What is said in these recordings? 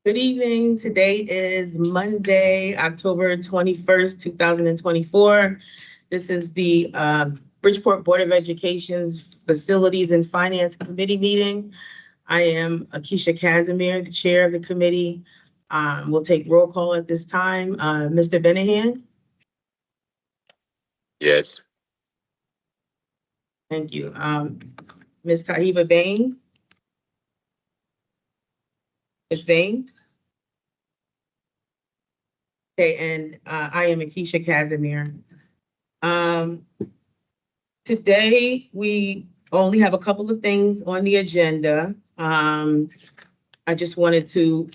Good evening. Today is Monday, October 21st, 2024. This is the Bridgeport Board of Education's Facilities and Finance Committee meeting. I am Akeisha Casimir, the chair of the committee. We'll take roll call at this time. Mr. Benahan? Yes. Thank you. Ms. Tahiba Bain? Ms. Bain? Okay, and I am Akeisha Casimir. Today, we only have a couple of things on the agenda. I just wanted to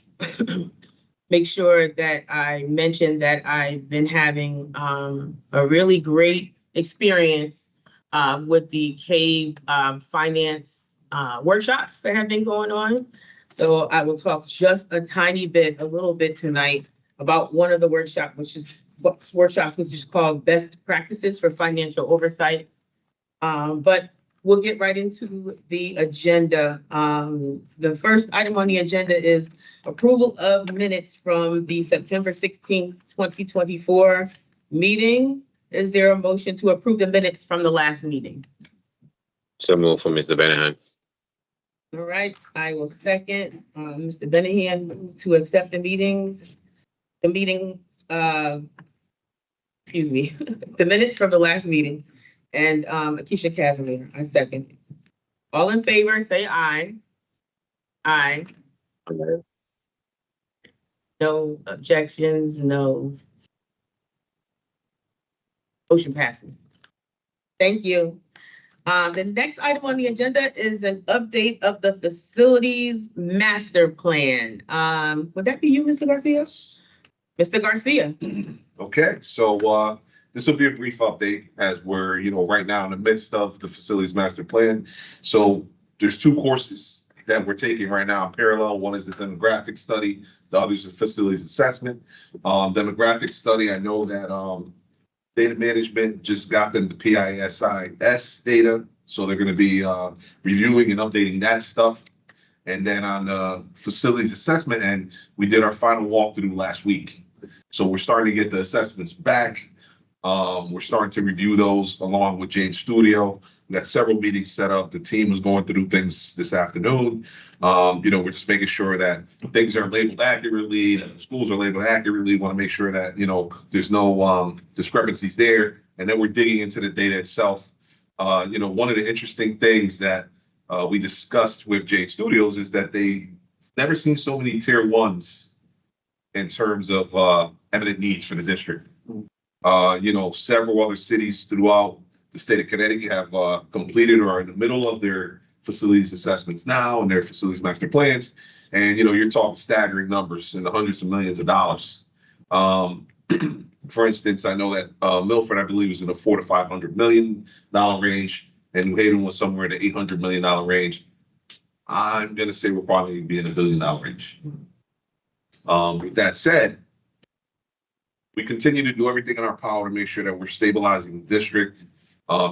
make sure that I mentioned that I've been having a really great experience with the CAVE finance workshops that have been going on. So I will talk just a little bit tonight about one of the workshops, which is called Best Practices for Financial Oversight. But we'll get right into the agenda. The first item on the agenda is approval of minutes from the September 16th, 2024 meeting. Is there a motion to approve the minutes from the last meeting? So move for Mr. Benahan. All right, I will second. Mr. Benahan to accept the minutes from the last meeting. And Akeisha Casimir, I second. All in favor, say aye. Aye. No objections, no. Motion passes. Thank you. The next item on the agenda is an update of the facilities master plan. Would that be you, Mr. Garcia? Mr. Garcia. Okay, so this will be a brief update as we're, right now in the midst of the facilities master plan. So there's two courses that we're taking right now in parallel. One is the demographic study, the other is the facilities assessment. Demographic study, I know that data management just got them the PISIS data. So they're going to be reviewing and updating that stuff. And then on the facilities assessment end, we did our final walkthrough last week. So we're starting to get the assessments back. We're starting to review those along with Jane Studio. We got several meetings set up. The team was going through things this afternoon. We're just making sure that things are labeled accurately, that the schools are labeled accurately. Want to make sure that, there's no discrepancies there. And then we're digging into the data itself. One of the interesting things that we discussed with Jane Studios is that they never seen so many tier ones in terms of eminent needs for the district. Several other cities throughout the state of Connecticut have completed or are in the middle of their facilities assessments now and their facilities master plans. And, you're talking staggering numbers in the hundreds of millions of dollars. For instance, I know that Milford, I believe, is in the $400 to $500 million range, and New Haven was somewhere in the $800 million range. I'm going to say we'll probably be in the $1 billion range. With that said, we continue to do everything in our power to make sure that we're stabilizing the district.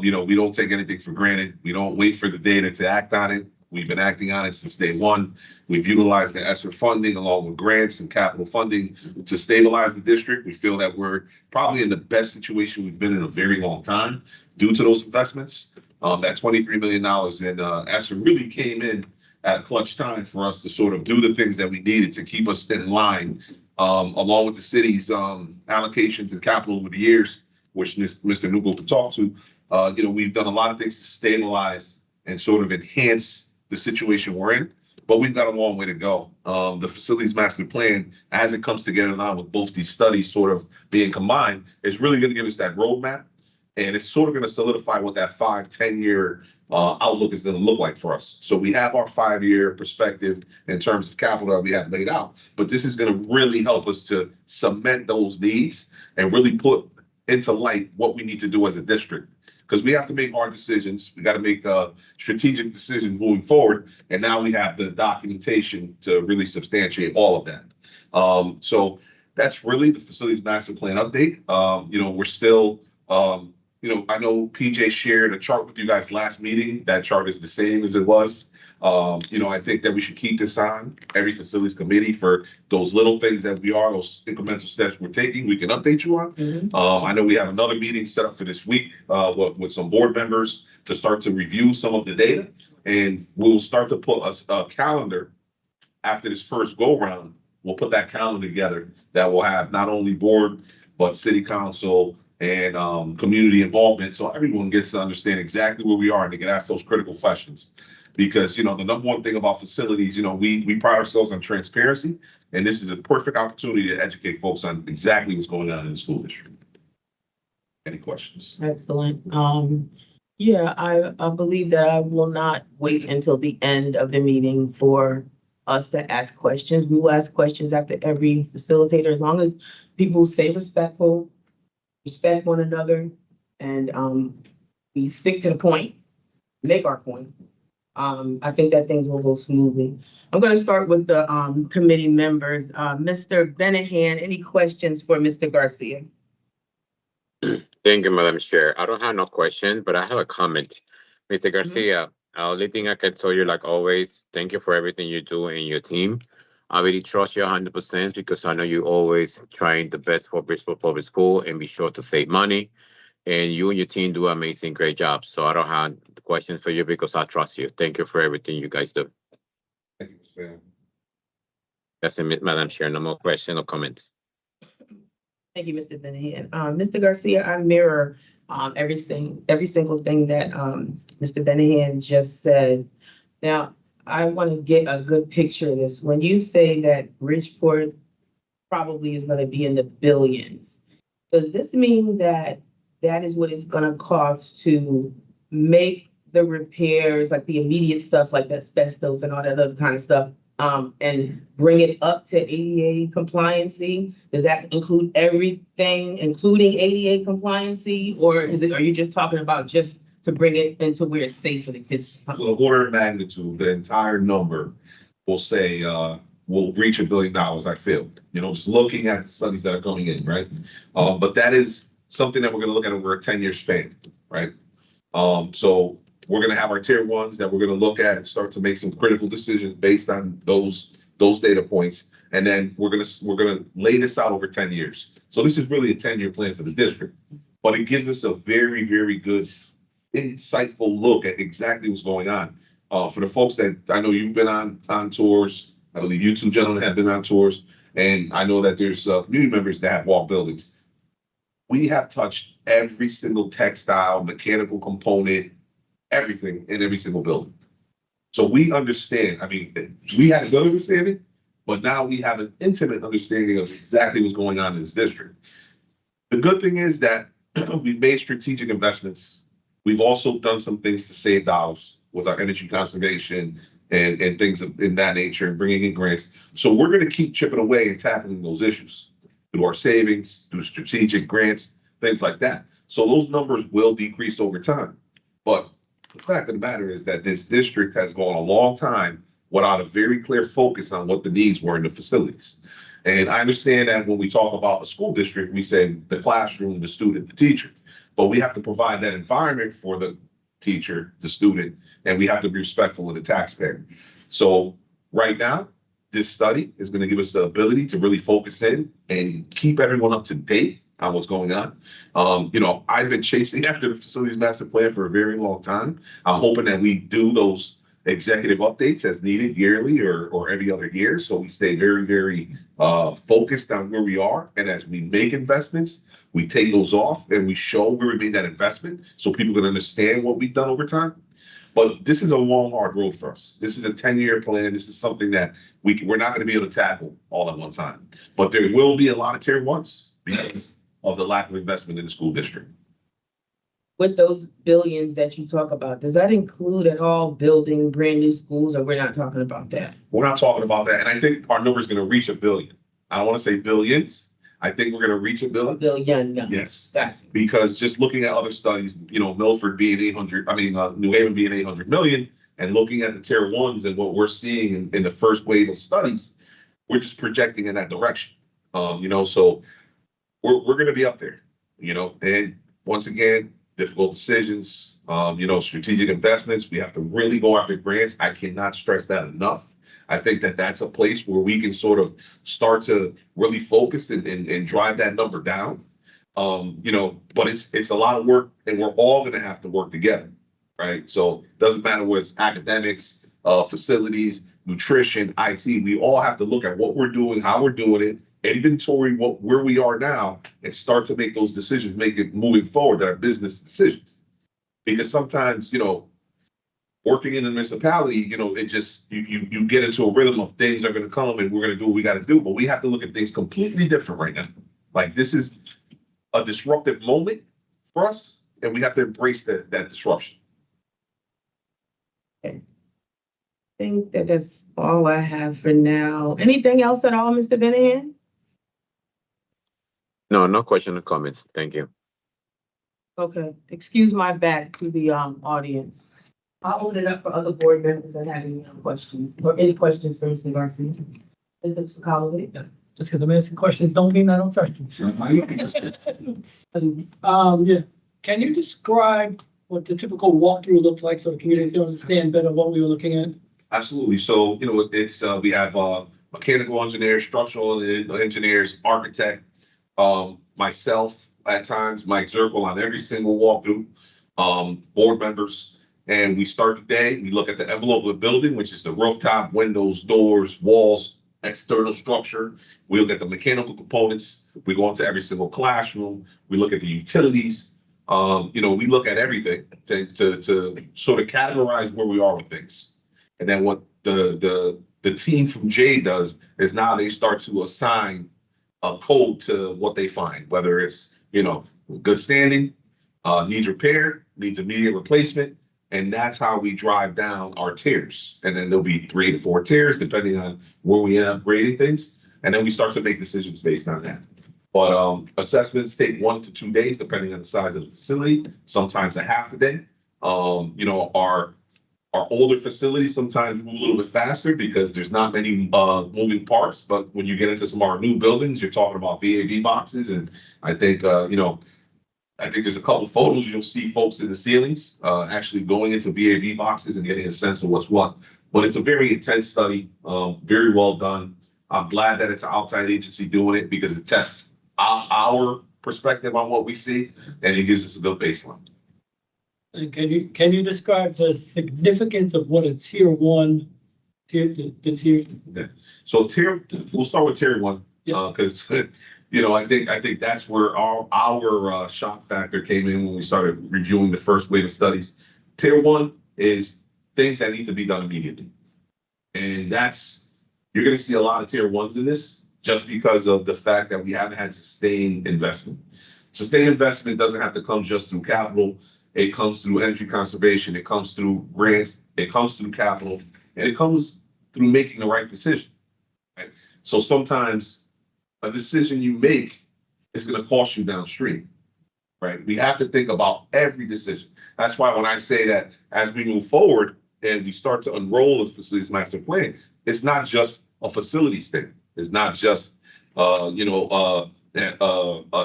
We don't take anything for granted. We don't wait for the data to act on it. We've been acting on it since day one. We've utilized the ESSER funding along with grants and capital funding to stabilize the district. We feel that we're probably in the best situation we've been in a very long time due to those investments. That $23 million in ESSER really came in at a clutch time for us to sort of do the things that we needed to keep us in line, along with the city's allocations and capital over the years, which Mr. Newell could talk to. We've done a lot of things to stabilize and sort of enhance the situation we're in, but we've got a long way to go. The facilities master plan, as it comes together now with both these studies sort of being combined, is really going to give us that roadmap, and it's sort of going to solidify what that 5-10 year outlook is going to look like for us. So we have our 5-year perspective in terms of capital that we have laid out, but this is going to really help us to cement those needs and really put into light what we need to do as a district. Because we have to make hard decisions. We got to make strategic decisions moving forward. And now we have the documentation to really substantiate all of that. So that's really the facilities master plan update. We're still you know, I know PJ shared a chart with you guys last meeting. That chart is the same as it was. You know, I think that we should keep this on every facilities committee for those little things that those incremental steps we're taking, we can update you on. I know we have another meeting set up for this week, with some board members to start to review some of the data. And we'll start to put a calendar after this first go round. We'll put that calendar together that will have not only board, but city council and community involvement. So everyone gets to understand exactly where we are and they can ask those critical questions. Because, you know, the number one thing about facilities, you know, we pride ourselves on transparency, and this is a perfect opportunity to educate folks on exactly what's going on in the school district. Any questions? Excellent. Yeah, I believe that I will not wait until the end of the meeting for us to ask questions. We will ask questions after every facilitator, as long as people stay respectful, respect one another, and we stick to the point, make our point. I think that things will go smoothly. I'm going to start with the committee members. Mr. Benahan, any questions for Mr. Garcia? Thank you, Madam Chair. I don't have no question, but I have a comment. Mr. Garcia, only thing I can tell you, like always, thank you for everything you do and your team. I really trust you 100% because I know you always trying the best for Bridgeport Public School and be sure to save money. And you and your team do an amazing, great job. So I don't have questions for you because I trust you. Thank you for everything you guys do. Thank you, Mr. Van. That's it, Madam Chair. No more questions or comments. Thank you, Mr. Benahan. Mr. Garcia, I mirror every single thing that Mr. Benahan just said. Now, I want to get a good picture of this. When you say that Bridgeport probably is going to be in the billions, does this mean that that is what it's going to cost to make the repairs, like the immediate stuff, like the asbestos and all that other kind of stuff, and bring it up to ADA compliancy? Does that include everything, including ADA compliancy, or are you just talking about just to bring it into where it's safe for the kids? So the order of magnitude, the entire number will say, will reach $1 billion, I feel, you know, just looking at the studies that are coming in, right? But that is something that we're gonna look at over a 10-year span, right? So we're gonna have our tier ones that we're gonna look at and start to make some critical decisions based on those data points. And then we're gonna lay this out over 10 years. So this is really a 10-year plan for the district, but it gives us a very, very good, insightful look at exactly what's going on. For the folks that I know you've been on tours, I believe you two gentlemen have been on tours, and I know that there's community members that have walked buildings. We have touched every single textile, mechanical component, everything in every single building. So we understand, I mean, we had a good understanding, but now we have an intimate understanding of exactly what's going on in this district. The good thing is that we've made strategic investments. We've also done some things to save dollars with our energy conservation and things in that nature, and bringing in grants. So we're going to keep chipping away and tackling those issues through our savings, through strategic grants, things like that. So those numbers will decrease over time. But the fact of the matter is that this district has gone a long time without a very clear focus on what the needs were in the facilities. And I understand that when we talk about a school district, we say the classroom, the student, the teacher. But we have to provide that environment for the teacher, the student, and we have to be respectful of the taxpayer. So right now, this study is going to give us the ability to really focus in and keep everyone up to date on what's going on. You know, I've been chasing after the facilities master plan for a very long time. I'm hoping that we do those executive updates as needed yearly or every other year. So we stay very, very focused on where we are. And as we make investments, we take those off and we show where we made that investment so people can understand what we've done over time. But this is a long, hard road for us. This is a 10-year plan. This is something that we're not going to be able to tackle all at one time. But there will be a lot of tier ones because of the lack of investment in the school district. With those billions that you talk about, does that include at all building brand new schools, or we're not talking about that? We're not talking about that. And I think our number is going to reach $1 billion. I don't want to say billions. I think we're going to reach $1 billion. $1 billion, no. Yes. Gotcha. Because just looking at other studies, you know, Milford being New Haven being 800 million, and looking at the tier ones and what we're seeing in the first wave of studies, we're just projecting in that direction. You know, so we're going to be up there, you know, and once again, difficult decisions, strategic investments. We have to really go after grants. I cannot stress that enough. I think that that's a place where we can sort of start to really focus and drive that number down. But it's a lot of work, and we're all going to have to work together, right? So it doesn't matter whether it's academics, facilities, nutrition, IT. We all have to look at what we're doing, how we're doing it, inventory where we are now, and start to make those decisions, make it moving forward that are business decisions. Because sometimes, working in a municipality, it just you get into a rhythm of things are going to come and we're going to do what we got to do. But we have to look at things completely different right now. Like, this is a disruptive moment for us, and we have to embrace that disruption. I think that's all I have for now. Anything else at all, Mr. Benahan? No question or comments. Thank you. Okay, excuse my back to the audience. I'll open it up for other board members that have any questions, or any questions for Mr. Garcia. Mr. Colloway? Just because I'm asking questions, don't mean I don't touch you. Yeah, can you describe what the typical walkthrough looks like so the community can understand better what we were looking at? Absolutely. So, it's we have mechanical engineers, structural engineers, architect, myself at times, Mike Zirkle on every single walkthrough, board members. And we start the day, we look at the envelope of the building, which is the rooftop, windows, doors, walls, external structure. We look at the mechanical components. We go into every single classroom. We look at the utilities. We look at everything to sort of categorize where we are with things. And then what the team from Jay does is now they start to assign a code to what they find, whether it's, good standing, needs repair, needs immediate replacement. And that's how we drive down our tiers. And then there'll be 3 to 4 tiers, depending on where we end up grading things. And then we start to make decisions based on that. But assessments take 1 to 2 days, depending on the size of the facility, sometimes a half a day. Our older facilities sometimes move a little bit faster because there's not many moving parts. But when you get into some of our new buildings, you're talking about VAV boxes. And I think, I think there's a couple of photos you'll see folks in the ceilings actually going into VAV boxes and getting a sense of what's what. But it's a very intense study, very well done. I'm glad that it's an outside agency doing it because it tests our perspective on what we see, and it gives us a good baseline. And can you describe the significance of what a tier 1 tier? Okay. So we'll start with tier 1 because I think that's where our shock factor came in when we started reviewing the first wave of studies. Tier 1 is things that need to be done immediately, and you're going to see a lot of tier 1s in this just because of the fact that we haven't had sustained investment. Sustained investment doesn't have to come just through capital. It comes through energy conservation. It comes through grants. It comes through capital, and it comes through making the right decision. Right? So sometimes a decision you make is going to cost you downstream, right? We have to think about every decision. That's why when I say that as we move forward and we start to unroll the facilities master plan, it's not just a facilities thing. It's not just,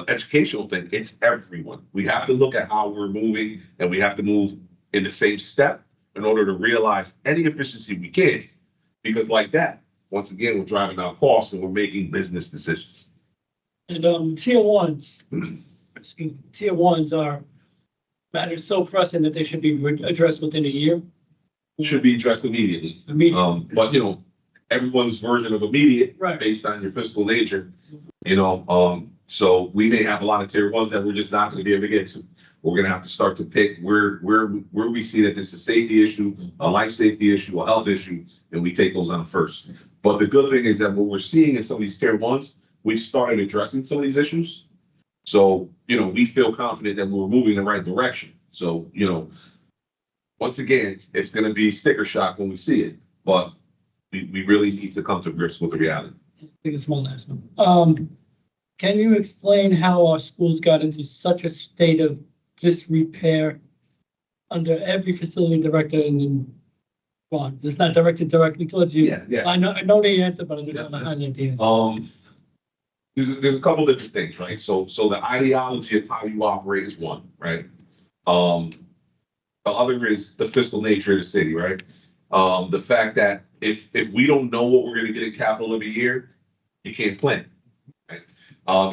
educational thing. It's everyone. We have to look at how we're moving, and we have to move in the same step in order to realize any efficiency we can. Because like that, once again, we're driving down costs and we're making business decisions. And tier 1s, tier 1s are matters so pressing that they should be addressed within a year. Should be addressed immediately. But everyone's version of immediate, right, based on your fiscal nature. So we may have a lot of tier 1s that we're just not going to be able to get to. We're going to have to start to pick where we see that this is a safety issue, a life safety issue, a health issue, and we take those on first. But the good thing is that what we're seeing in some of these tier 1s, we've started addressing some of these issues. So, we feel confident that we're moving in the right direction. So, once again, it's going to be sticker shock when we see it, but we really need to come to grips with the reality. I think it's one last one. Can you explain how our schools got into such a state of disrepair under every facility director and well, it's not directed directly towards you. Yeah. I know the answer, but I just want to highlight the answer. There's a couple different things, right? So the ideology of how you operate is one, right? The other is the fiscal nature of the city, right? The fact that if we don't know what we're gonna get in capital every year, you can't plan. Right?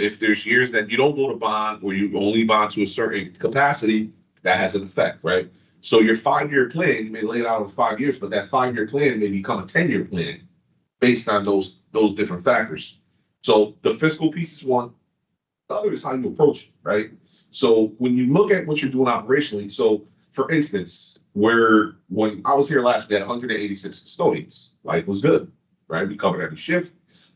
If there's years that you don't go to bond or you only bond to a certain capacity, that has an effect, right? So your 5-year plan, you may lay it out in 5 years, but that 5-year plan may become a 10-year plan based on those different factors. So the fiscal piece is one. The other is how you approach it, right? So when you look at what you're doing operationally, so for instance, when I was here last, we had 186 custodians. Life was good, right? We covered every shift.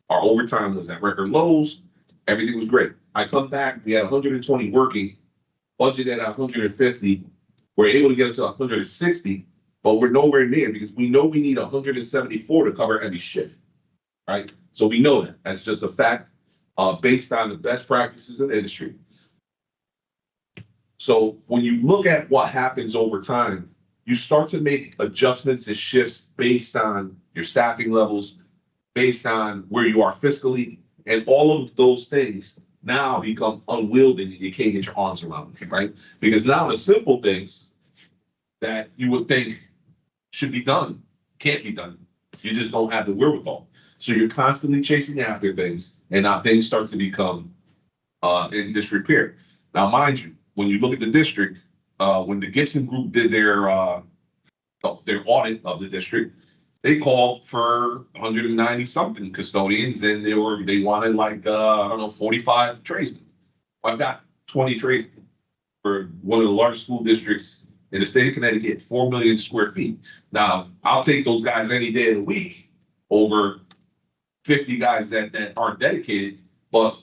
Our overtime was at record lows. Everything was great. I come back, we had 120 working, budgeted at 150. We're able to get it to 160, but we're nowhere near because we know we need 174 to cover every shift, right? So we know that. That's just a fact based on the best practices in the industry. So when you look at what happens over time, you start to make adjustments and shifts based on your staffing levels, based on where you are fiscally, and all of those things now become unwieldy and you can't get your arms around it, right? Because now the simple things that you would think should be done can't be done. You just don't have the wherewithal. So you're constantly chasing after things, and now things start to become in disrepair. Now, mind you, when you look at the district, when the Gibson Group did their audit of the district, they called for 190 something custodians, and they wanted like I don't know 45 tradesmen. I've got 20 tradesmen for one of the largest school districts in the state of Connecticut, 4 million square feet. Now, I'll take those guys any day of the week over 50 guys that aren't dedicated, but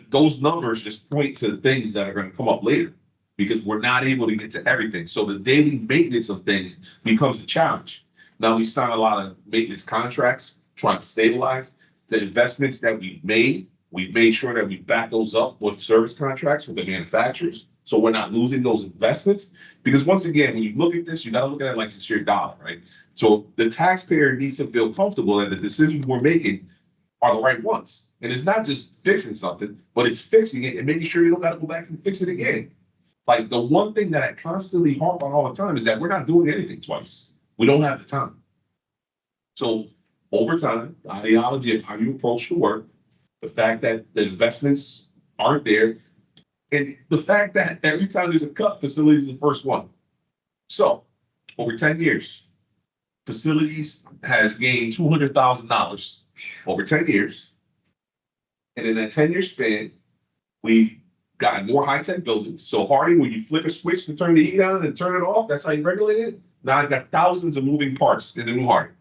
those numbers just point to things that are going to come up later because we're not able to get to everything. So the daily maintenance of things becomes a challenge. Now we sign a lot of maintenance contracts trying to stabilize the investments that we've made. We've made sure that we back those up with service contracts with the manufacturers. So we're not losing those investments. Because once again, when you look at this, you got to look at it like it's your dollar, right? So the taxpayer needs to feel comfortable that the decisions we're making are the right ones. And it's not just fixing something, but it's fixing it and making sure you don't got to go back and fix it again. Like the one thing that I constantly harp on all the time is that we're not doing anything twice. We don't have the time. So over time, the ideology of how you approach the work, the fact that the investments aren't there, and the fact that every time there's a cut, facilities is the first one. So over 10 years, facilities has gained $200,000 over 10 years. And in that 10-year span, we've gotten more high-tech buildings. So Harding, when you flick a switch to turn the heat on and turn it off, that's how you regulate it. Now I've got thousands of moving parts in the new Harding.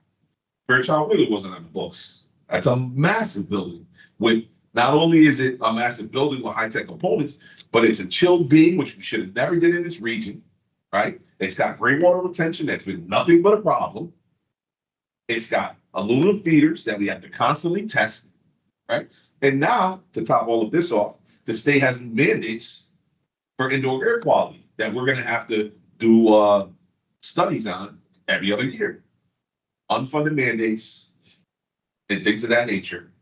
Fairchild really wasn't on the books. That's a massive building with not only is it a massive building with high-tech components, but it's a chilled beam, which we should have never did in this region, right? It's got rainwater retention. That's been nothing but a problem. It's got aluminum feeders that we have to constantly test, right? And now, to top all of this off, the state has mandates for indoor air quality that we're going to have to do studies on every other year. Unfunded mandates and things of that nature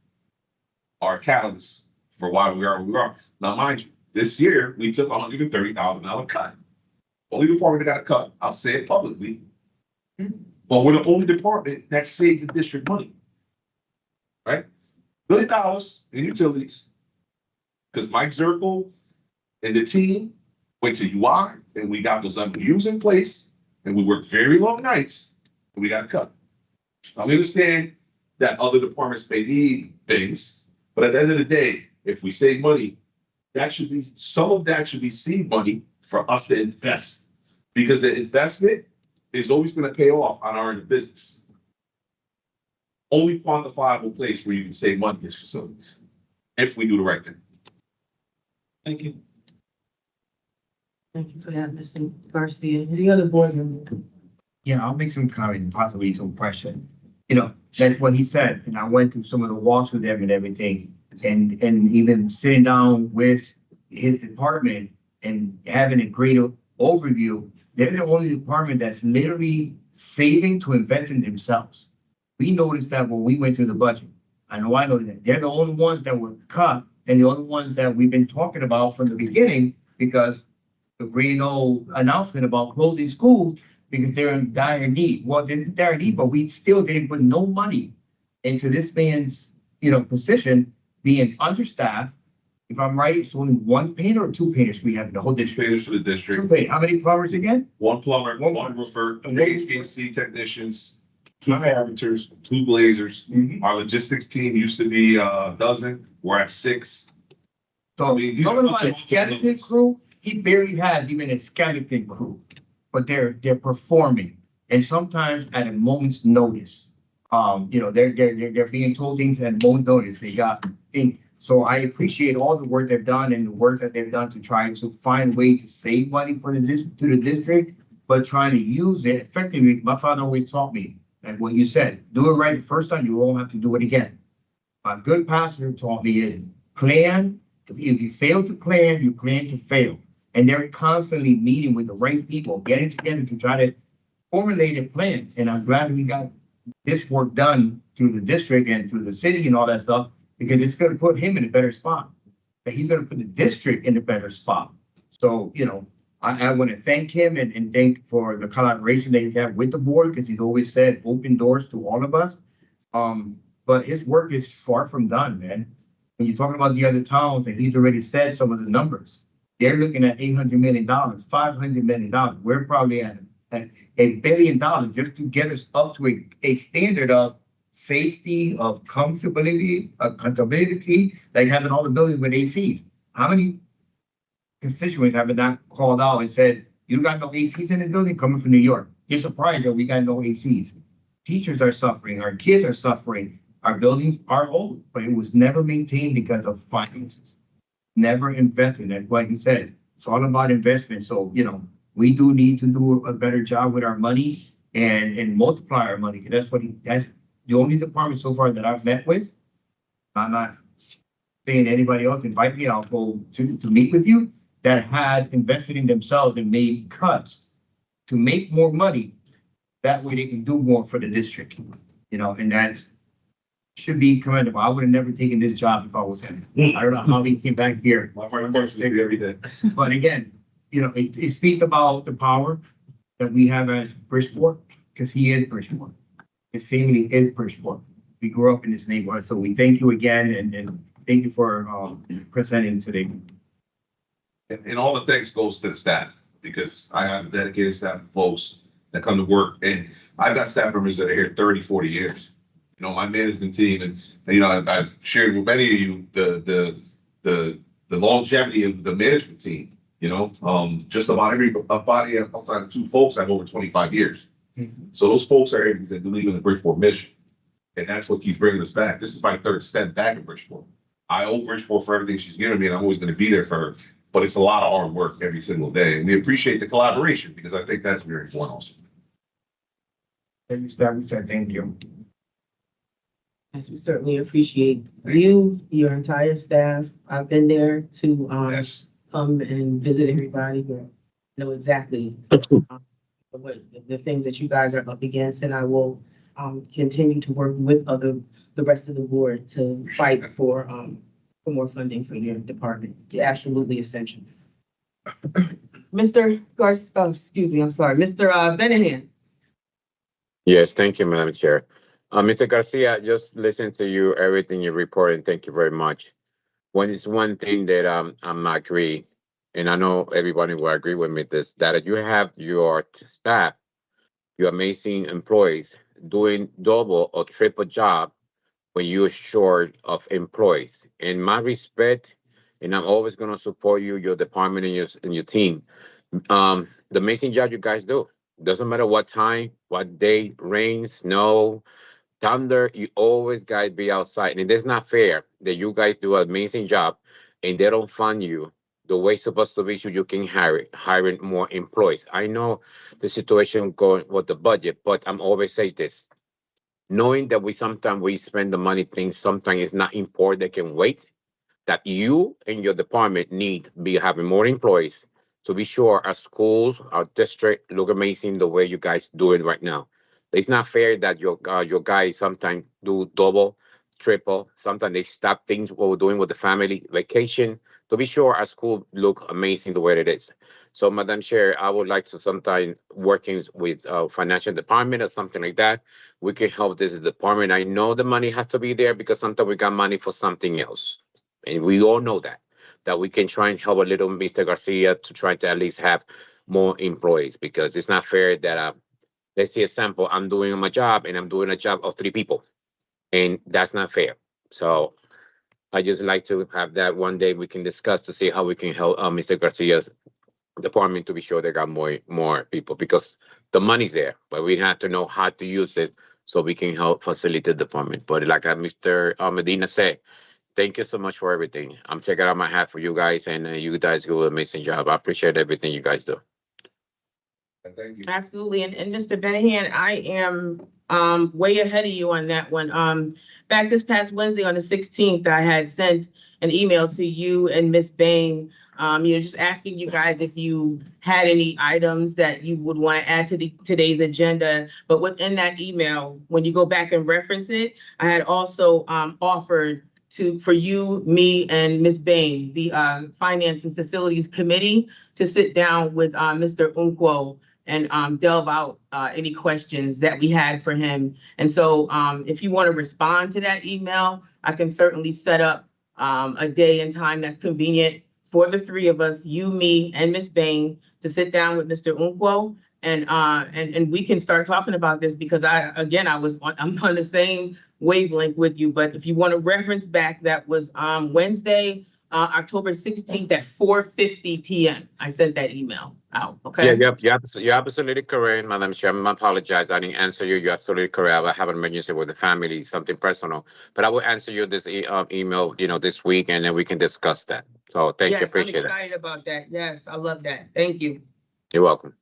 are catalysts for why we are where we are. Now, mind you, this year we took a $130,000 cut. Only department that got a cut, I'll say it publicly, but we're the only department that saved the district money, right? $1 billion in utilities, because Mike Zirkle and the team went to UI and we got those MOUs in place and we worked very long nights and we got a cut. I understand that other departments may need things, but at the end of the day, if we save money, that should be, some of that should be seed money for us to invest, because the investment is always going to pay off on our end of business. Only quantifiable place where you can save money is facilities, if we do the right thing. Thank you. Thank you for that, Mr. Garcia. Any other board member? Yeah, I'll make some comment, possibly some question. You know, that's what he said, and I went through some of the walks with them and everything, and even sitting down with his department and having a greater overview. They're the only department that's literally saving to invest in themselves. We noticed that when we went through the budget. I know that. They're the only ones that were cut and the only ones that we've been talking about from the beginning, because Reno announcement about closing schools because they're in dire need. Well, they're in dire need, but we still didn't put no money into this man's, position being understaffed. If I'm right, it's only one painter or two painters we have in the whole district. Painters for the Two district, painters. How many plumbers again? one plumber, one roofer, three HVAC technicians, two carpenters, two blazers. Our logistics team used to be a dozen, we're at 6. So I mean, these are talking about a multiple skeleton levels. crew, he barely has even a skeleton crew, but they're performing, and sometimes at a moment's notice. They're being told things at a moment's notice. They got things. So I appreciate all the work they've done and the work that they've done to try to find ways to save money for the district, but trying to use it effectively. My father always taught me, like what you said, do it right the first time, you won't have to do it again. A good pastor taught me is plan. If you fail to plan, you plan to fail. And they're constantly meeting with the right people, getting together to try to formulate a plan. And I'm glad we got this work done through the district and through the city and all that stuff, because it's going to put him in a better spot. And he's going to put the district in a better spot. So, I want to thank him and thank for the collaboration that he's had with the board, because he's always said open doors to all of us. But his work is far from done, man. When you're talking about the other towns, and he's already said some of the numbers, they're looking at $800 million, $500 million. We're probably at $1 billion just to get us up to a standard of safety, of comfortability, like having all the buildings with ACs. How many constituents have not called out and said, you got no ACs in the building coming from New York? You're surprised that we got no ACs. Teachers are suffering, our kids are suffering. Our buildings are old, but it was never maintained because of finances. Never invested. That's why he said it's all about investment. So, we do need to do a better job with our money and multiply our money. That's the only department so far that I've met with. I'm not saying anybody else invite me, I'll go to meet with you, that had invested in themselves and made cuts to make more money. That way they can do more for the district, and that should be commendable. I would have never taken this job if I was him. I don't know how he came back here. My first thing every day. But again, it speaks about the power that we have as Bridgeport, because he is Bridgeport. His family is Bridgeport. We grew up in this neighborhood, so we thank you again, and thank you for presenting today. And all the thanks goes to the staff, because I have a dedicated staff of folks that come to work, and I've got staff members that are here 30, 40 years. My management team, and I've shared with many of you the longevity of the management team. Just about everybody outside of 2 folks have over 25 years. Mm-hmm. So those folks are able to believe in the Bridgeport mission, and that's what keeps bringing us back. This is my 3rd step back in Bridgeport. I owe Bridgeport for everything she's given me, and I'm always going to be there for her. But it's a lot of hard work every single day, and we appreciate the collaboration, because I think that's very important also. Thank you, staff. We said thank you. Yes, we certainly appreciate you, your entire staff. I've been there to Yes. come and visit everybody, but know exactly what the things that you guys are up against, and I will continue to work with the rest of the board to fight for more funding for your department. You're absolutely essential. Mr. Benahan. Yes, thank you, Madam Chair. Mr. Garcia, just listen to you, everything you report, and thank you very much. It's one thing that I'm agree, and I know everybody will agree with me, that you have your staff, your amazing employees doing double or triple job when you're short of employees. In my respect, and I'm always going to support you, your department, and your team. The amazing job you guys do. Doesn't matter what time, what day, rain, snow, thunder, you always guys be outside. And it's not fair that you guys do an amazing job and they don't fund you the way it's supposed to be, so you can hire more employees. I know the situation going with the budget, but I'm always say this. Knowing that sometimes we spend the money, things sometimes it's not important, they can wait, that you and your department need to be having more employees. So be sure our schools, our district look amazing the way you guys do it right now. It's not fair that your guys sometimes do double, triple. Sometimes they stop things what we're doing with the family vacation to be sure our school look amazing the way it is. So, Madam Chair, I would like to sometime working with financial department or something like that. We can help this department. I know the money has to be there because sometimes we got money for something else, and we all know that we can try and help a little Mr. Garcia to try to at least have more employees, because it's not fair that let's see a sample. I'm doing my job and I'm doing a job of 3 people, and that's not fair. So I just like to have that one day we can discuss to see how we can help Mr. Garcia's department to be sure they got more people, because the money's there, but we have to know how to use it so we can help facilitate the department. But like Mr. Medina said, thank you so much for everything. I'm taking out my hat for you guys, and you guys do an amazing job. I appreciate everything you guys do. Thank you. Absolutely. And Mr. Benahan, I am way ahead of you on that one. Back this past Wednesday on the 16th, I had sent an email to you and Miss Bain, just asking you guys if you had any items that you would want to add to today's agenda. But within that email, when you go back and reference it, I had also offered for you, me, and Ms. Bain, the Finance and Facilities Committee, to sit down with Mr. Unkwo and delve out any questions that we had for him. And so if you want to respond to that email, I can certainly set up a day and time that's convenient for the 3 of us, you, me, and Ms. Bain, to sit down with Mr. Unkwo, and we can start talking about this, because I'm on the same wavelength with you. But if you want to reference back, that was Wednesday, October 16th at 4:50 p.m. I sent that email out. Okay. Yeah, you're absolutely correct, Madam Chair. I apologize. I didn't answer you. You're absolutely correct. I have an emergency with the family, something personal. But I will answer you this email, this week, and then we can discuss that. So thank you. Appreciate I'm excited about that. Yes, I love that. Thank you. You're welcome.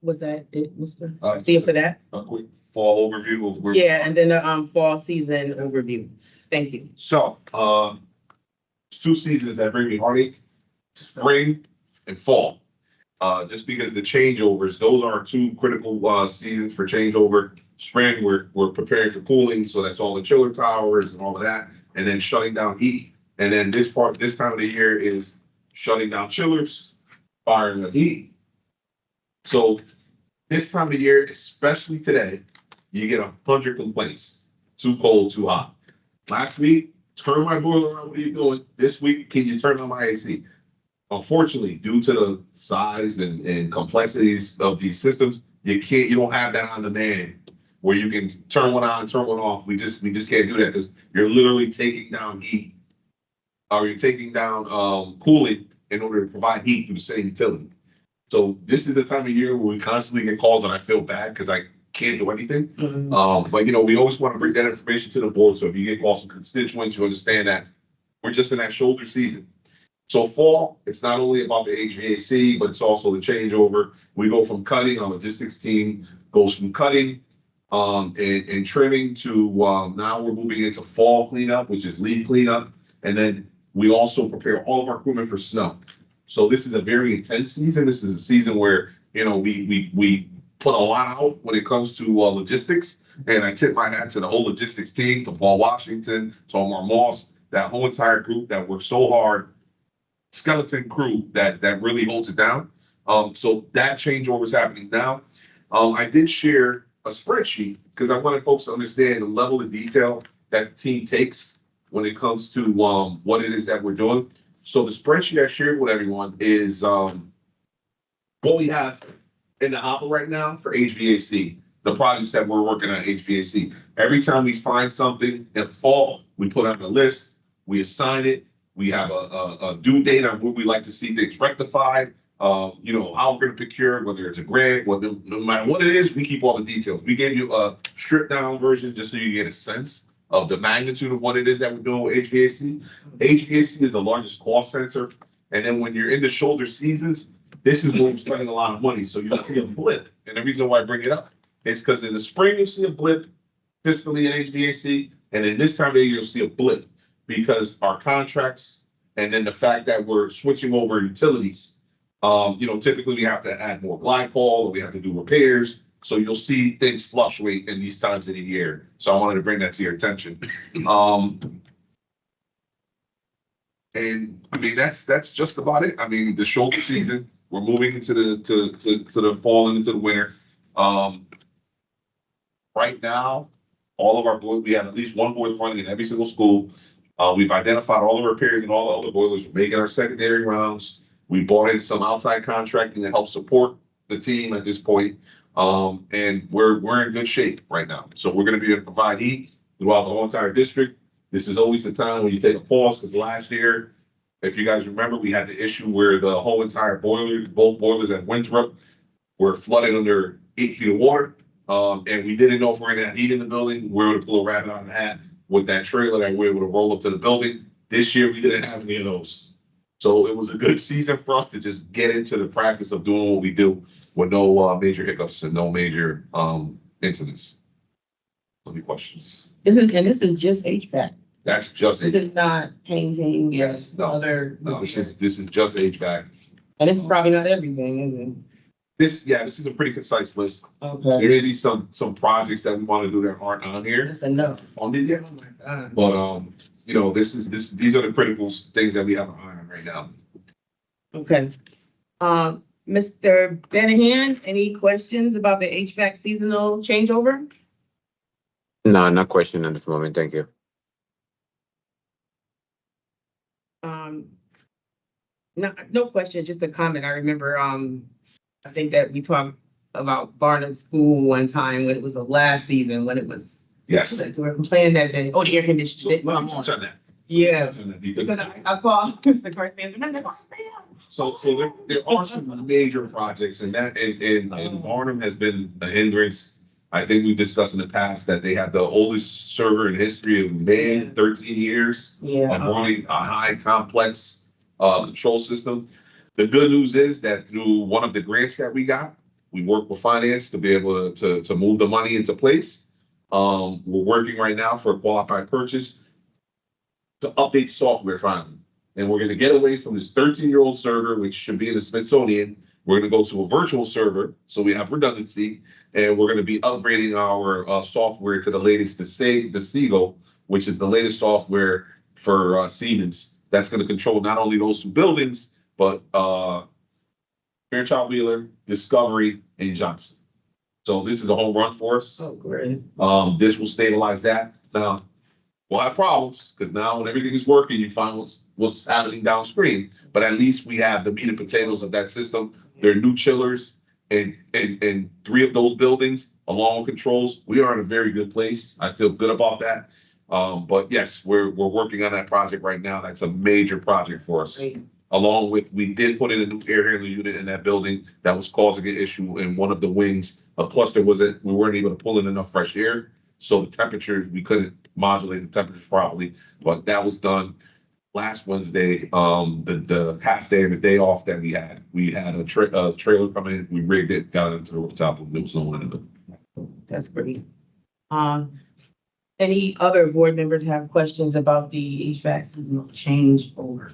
Was that it, Mr. Uh, See you for that? A quick fall overview of where. Yeah, and then the fall season overview. Thank you. So, 2 seasons that bring me heartache: spring and fall. Just because the changeovers, those are 2 critical seasons for changeover. Spring, we're preparing for cooling, so that's all the chiller towers and all of that, and then shutting down heat. And then this time of the year is shutting down chillers, firing up heat. So this time of year, especially today, you get 100 complaints. Too cold, too hot. Last week, turn my boiler on. What are you doing? This week, can you turn on my AC? Unfortunately, due to the size and complexities of these systems, you don't have that on demand where you can turn one on, turn one off. We just can't do that, because you're literally taking down heat, or you're taking down cooling in order to provide heat through the same utility. So this is the time of year where we constantly get calls, and I feel bad because I can't do anything. Mm-hmm. But we always want to bring that information to the board. So if you get calls from constituents, you understand that we're just in that shoulder season. So fall, it's not only about the HVAC, but it's also the changeover. We go from cutting, our logistics team goes from cutting and trimming to now we're moving into fall cleanup, which is leaf cleanup. And then we also prepare all of our equipment for snow. So this is a very intense season. This is a season where, we put a lot out when it comes to logistics. And I tip my hat to the whole logistics team, to Paul Washington, to Omar Moss, that whole entire group that worked so hard, skeleton crew that really holds it down. So that changeover is happening now. I did share a spreadsheet because I wanted folks to understand the level of detail that the team takes when it comes to what it is that we're doing. So the spreadsheet I shared with everyone is what we have in the hopper right now for HVAC, the projects that we're working on HVAC. Every time we find something in fall, we put on a list, we assign it, we have a due date on what we like to see things rectified, how we're going to procure, whether it's a grant, no matter what it is, we keep all the details. We gave you a stripped down version just so you get a sense of the magnitude of what it is that we're doing with HVAC. HVAC is the largest cost center. And then when you're in the shoulder seasons, this is where we're spending a lot of money. So you'll see a blip. And the reason why I bring it up is because in the spring, you'll see a blip fiscally in HVAC. And then this time of year, you'll see a blip because our contracts and then the fact that we're switching over utilities, typically we have to add more glycol or we have to do repairs. So you'll see things fluctuate in these times of the year. So I wanted to bring that to your attention. And I mean, that's just about it. I mean, the shoulder season, we're moving into the fall and into the winter. Right now, all of our boilers, we have at least one boiler running in every single school. We've identified all the repairs and all the other boilers. We're making our secondary rounds. We brought in some outside contracting to help support the team at this point. And we're in good shape right now. So we're gonna be able to provide heat throughout the whole entire district. This is always the time when you take a pause, because last year, if you guys remember, we had the issue where the whole entire boiler, both boilers at Winthrop were flooded under 8 feet of water. And we didn't know if we were gonna have heat in the building. We were able to pull a rabbit out of the hat with that trailer that we were able to roll up to the building. This year, we didn't have any of those. So it was a good season for us to just get into the practice of doing what we do with no major hiccups and no major incidents. Any questions? This is just HVAC. That's just This is not painting. Yes, no, Other. no, this is just HVAC. And this is probably not everything, is it? This is a pretty concise list. Okay. There may be some projects that we want to do that aren't on here, That's enough. on it yet. Oh my God. But, you know, these are the critical things that we have an eye on right now. Okay. Mr. Benahan, any questions about the HVAC seasonal changeover? No, not question at this moment. Thank you. No question, just a comment. I remember, I think that we talked about Barnum School one time when it was the last season, when it was, Yes. we were complaining that the air So conditioning didn't let come me touch on. on that. Yeah, Touch on that, because because I called Mr. Garcia and I said, oh, damn. So there are some major projects, and that, and Barnum has been a hindrance. I think we discussed in the past that they have the oldest server in history of man, Yeah. 13 years of Yeah, running a high complex control system. The good news is that through one of the grants that we got, we worked with finance to be able to move the money into place. We're working right now for a qualified purchase to update software finally. And we're gonna get away from this 13-year-old server, which should be in the Smithsonian. We're gonna go to a virtual server, so we have redundancy, and we're gonna be upgrading our software to the latest, the Seagull, which is the latest software for Siemens. That's gonna control not only those two buildings, but Fairchild Wheeler, Discovery, and Johnson. So this is a home run for us. oh, great. This will stabilize that. Now, we'll have problems, because now when everything is working, you find what's happening downstream. But at least we have the meat and potatoes of that system. There are new chillers in 3 of those buildings, along with controls. We are in a very good place. I feel good about that. But yes, we're working on that project right now. That's a major project for us. Great. Along with, we did put in a new air handling unit in that building that was causing an issue in one of the wings. A cluster wasn't, we weren't able to pull in enough fresh air. So the temperatures, we couldn't modulate the temperatures properly, but that was done last Wednesday. The half day and the day off that we had a trailer come in, we rigged it, got it into the rooftop, and there was no one in it. That's great. Any other board members have questions about the HVAC seasonal changeover?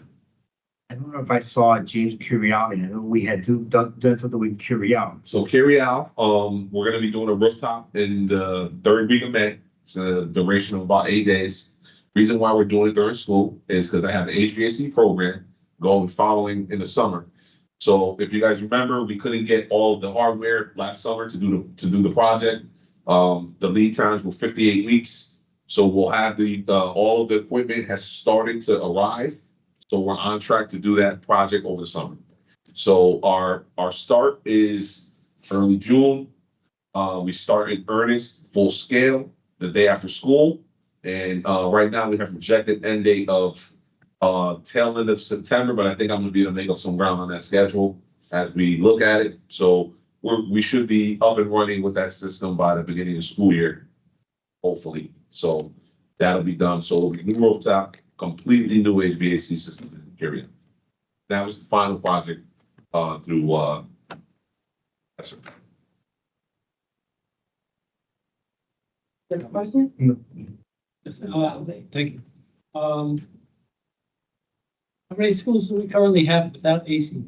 I don't know if I saw James Curial, I know we had done something with Curial. So carry out, we're gonna be doing a rooftop in the 3rd week of May. It's a duration of about 8 days. Reason why we're doing it during school is because I have an HVAC program following in the summer. So if you guys remember, we couldn't get all of the hardware last summer to do the project. The lead times were 58 weeks. So we'll have all of the equipment has started to arrive. So we're on track to do that project over the summer. So our start is early June. We start in earnest, full scale, the day after school. And right now we have projected end date of tail end of September, but I think I'm gonna be able to make up some ground on that schedule as we look at it. So we should be up and running with that system by the beginning of the school year, hopefully. So that'll be done. So it'll be new rooftop, completely new HVAC system in the area. That was the final project through yes, sir. Any questions? Thank you. How many schools do we currently have without AC?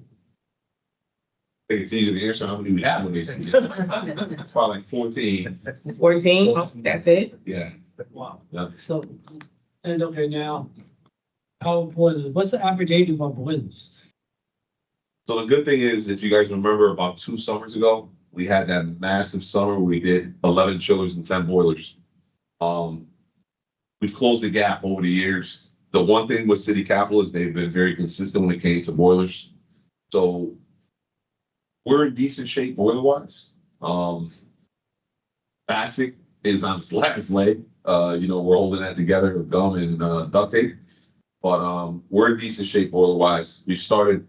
think it's easy to answer how many we have when they see it. It's probably like 14, 14, oh, that's it? yeah. Wow. Yeah. So, and okay, now, how boilers, what's the average age of our boilers? So the good thing is, if you guys remember about 2 summers ago, we had that massive summer where we did 11 chillers and 10 boilers. We've closed the gap over the years. The one thing with City Capital is they've been very consistent when it came to boilers. So we're in decent shape boiler wise. Bassick is on its last leg. We're holding that together with gum and duct tape. But we're in decent shape boiler wise. We started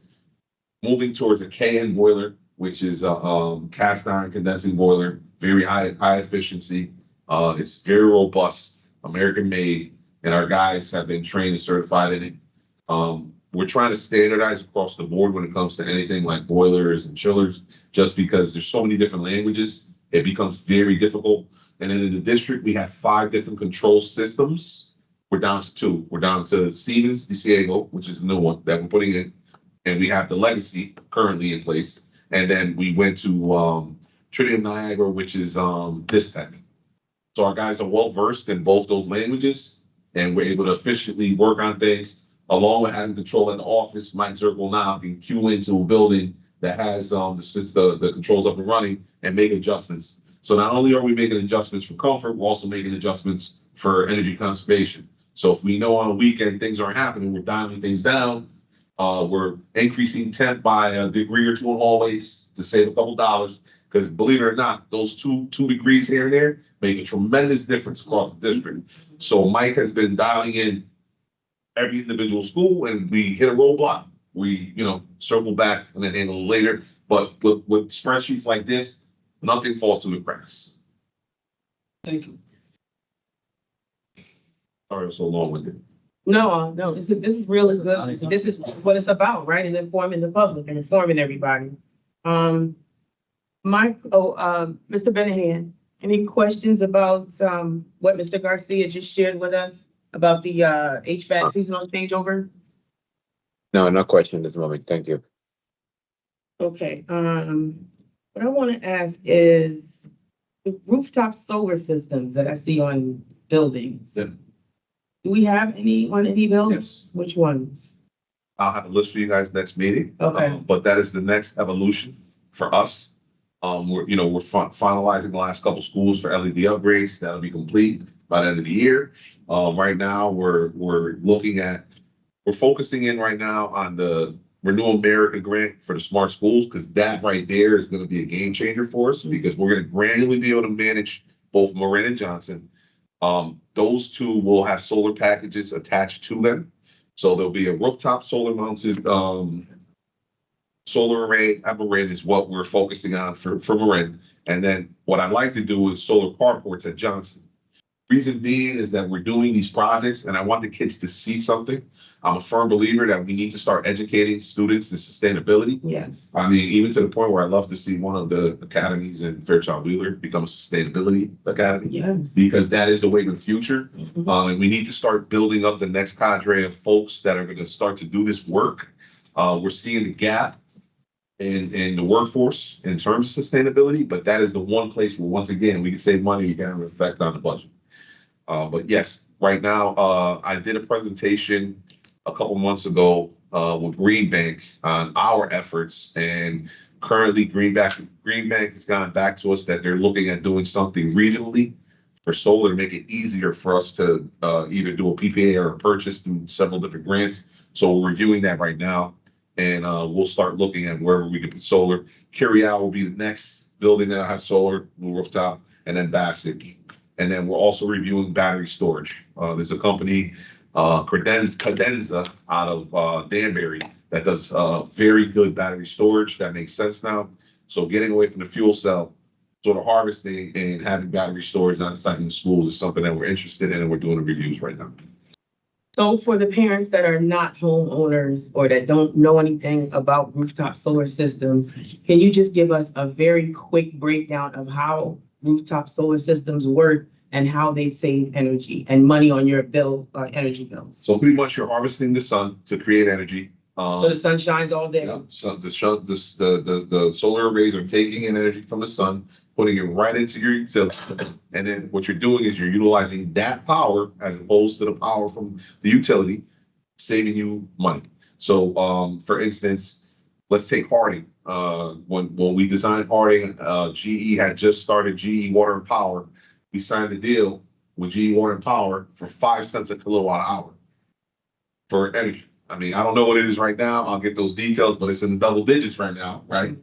moving towards a KN boiler, which is a cast iron condensing boiler, very high efficiency. It's very robust, American made, and our guys have been trained and certified in it. We're trying to standardize across the board when it comes to anything like boilers and chillers, just because there's so many different languages, it becomes very difficult. And then in the district, we have 5 different control systems. We're down to 2. We're down to Siemens DeCiego, which is the new one that we're putting in. And we have the legacy currently in place. And then we went to Tritium Niagara, which is Distech. So our guys are well versed in both those languages, and we're able to efficiently work on things, along with having control in the office. Mike Zirkle now can queue into a building that has the controls up and running and make adjustments. So not only are we making adjustments for comfort, we're also making adjustments for energy conservation. So if we know on a weekend things aren't happening, we're dialing things down. We're increasing temp by a degree or 2 in hallways to save a couple dollars. Because believe it or not, those two degrees here and there make a tremendous difference across the district. So Mike has been dialing in every individual school, and we hit a roadblock. We, circle back and then handle it later. But with spreadsheets like this, nothing falls through the cracks. Thank you. Sorry, I'm so long-winded. No, this is really good. This is what it's about, right? Is informing the public and informing everybody. Mr. Benahan, any questions about, what Mr. Garcia just shared with us about the, HVAC seasonal changeover? No, no question at this moment. Thank you. Okay, what I want to ask is the rooftop solar systems that I see on buildings. Yeah. Do we have any on any buildings? Yes. Which ones? I'll have a list for you guys next meeting. Okay. But that is the next evolution for us. We're finalizing the last couple schools for LED upgrades. That'll be complete by the end of the year. Right now, we're focusing in right now on the Renew America grant for the smart schools, because that right there is going to be a game changer for us, because we're going to granularly be able to manage both Marin and Johnson. Those 2 will have solar packages attached to them. So there'll be a rooftop solar mounted solar array at Marin is what we're focusing on for Marin. And then what I'd like to do is solar carports at Johnson. Reason being is that we're doing these projects and I want the kids to see something. I'm a firm believer that we need to start educating students in sustainability. Yes. I mean, even to the point where I'd love to see one of the academies in Fairchild Wheeler become a sustainability academy. Yes. Because that is the way of the future. Mhm. And we need to start building up the next cadre of folks that are going to start to do this work. We're seeing the gap in the workforce in terms of sustainability, but that is the one place where, once again, we can save money, we can have an effect on the budget. But yes, right now, I did a presentation a couple months ago with Green Bank on our efforts, and currently Green Bank has gone back to us that they're looking at doing something regionally for solar to make it easier for us to either do a PPA or a purchase through several different grants. So we're reviewing that right now, and we'll start looking at wherever we can put solar. Curial will be the next building that have solar rooftop, and then Bassick. And then we're also reviewing battery storage. There's a company, Cadenza, out of Danbury that does very good battery storage. That makes sense now. So getting away from the fuel cell, sort of harvesting and having battery storage on site in the schools is something that we're interested in, and we're doing the reviews right now. So for the parents that are not homeowners or that don't know anything about rooftop solar systems, can you just give us a very quick breakdown of how rooftop solar systems work and how they save energy and money on your energy bills? So pretty much you're harvesting the sun to create energy. So the sun shines all day. Yeah, so the solar arrays are taking in energy from the sun, putting it right into your utility. And then what you're doing is you're utilizing that power as opposed to the power from the utility, saving you money. So, for instance, let's take Harding. When we designed Harding, GE had just started GE Water and Power. We signed a deal with GE Water and Power for 5 cents a kilowatt hour for energy. I mean, I don't know what it is right now. I'll get those details, but it's in the double digits right now, right?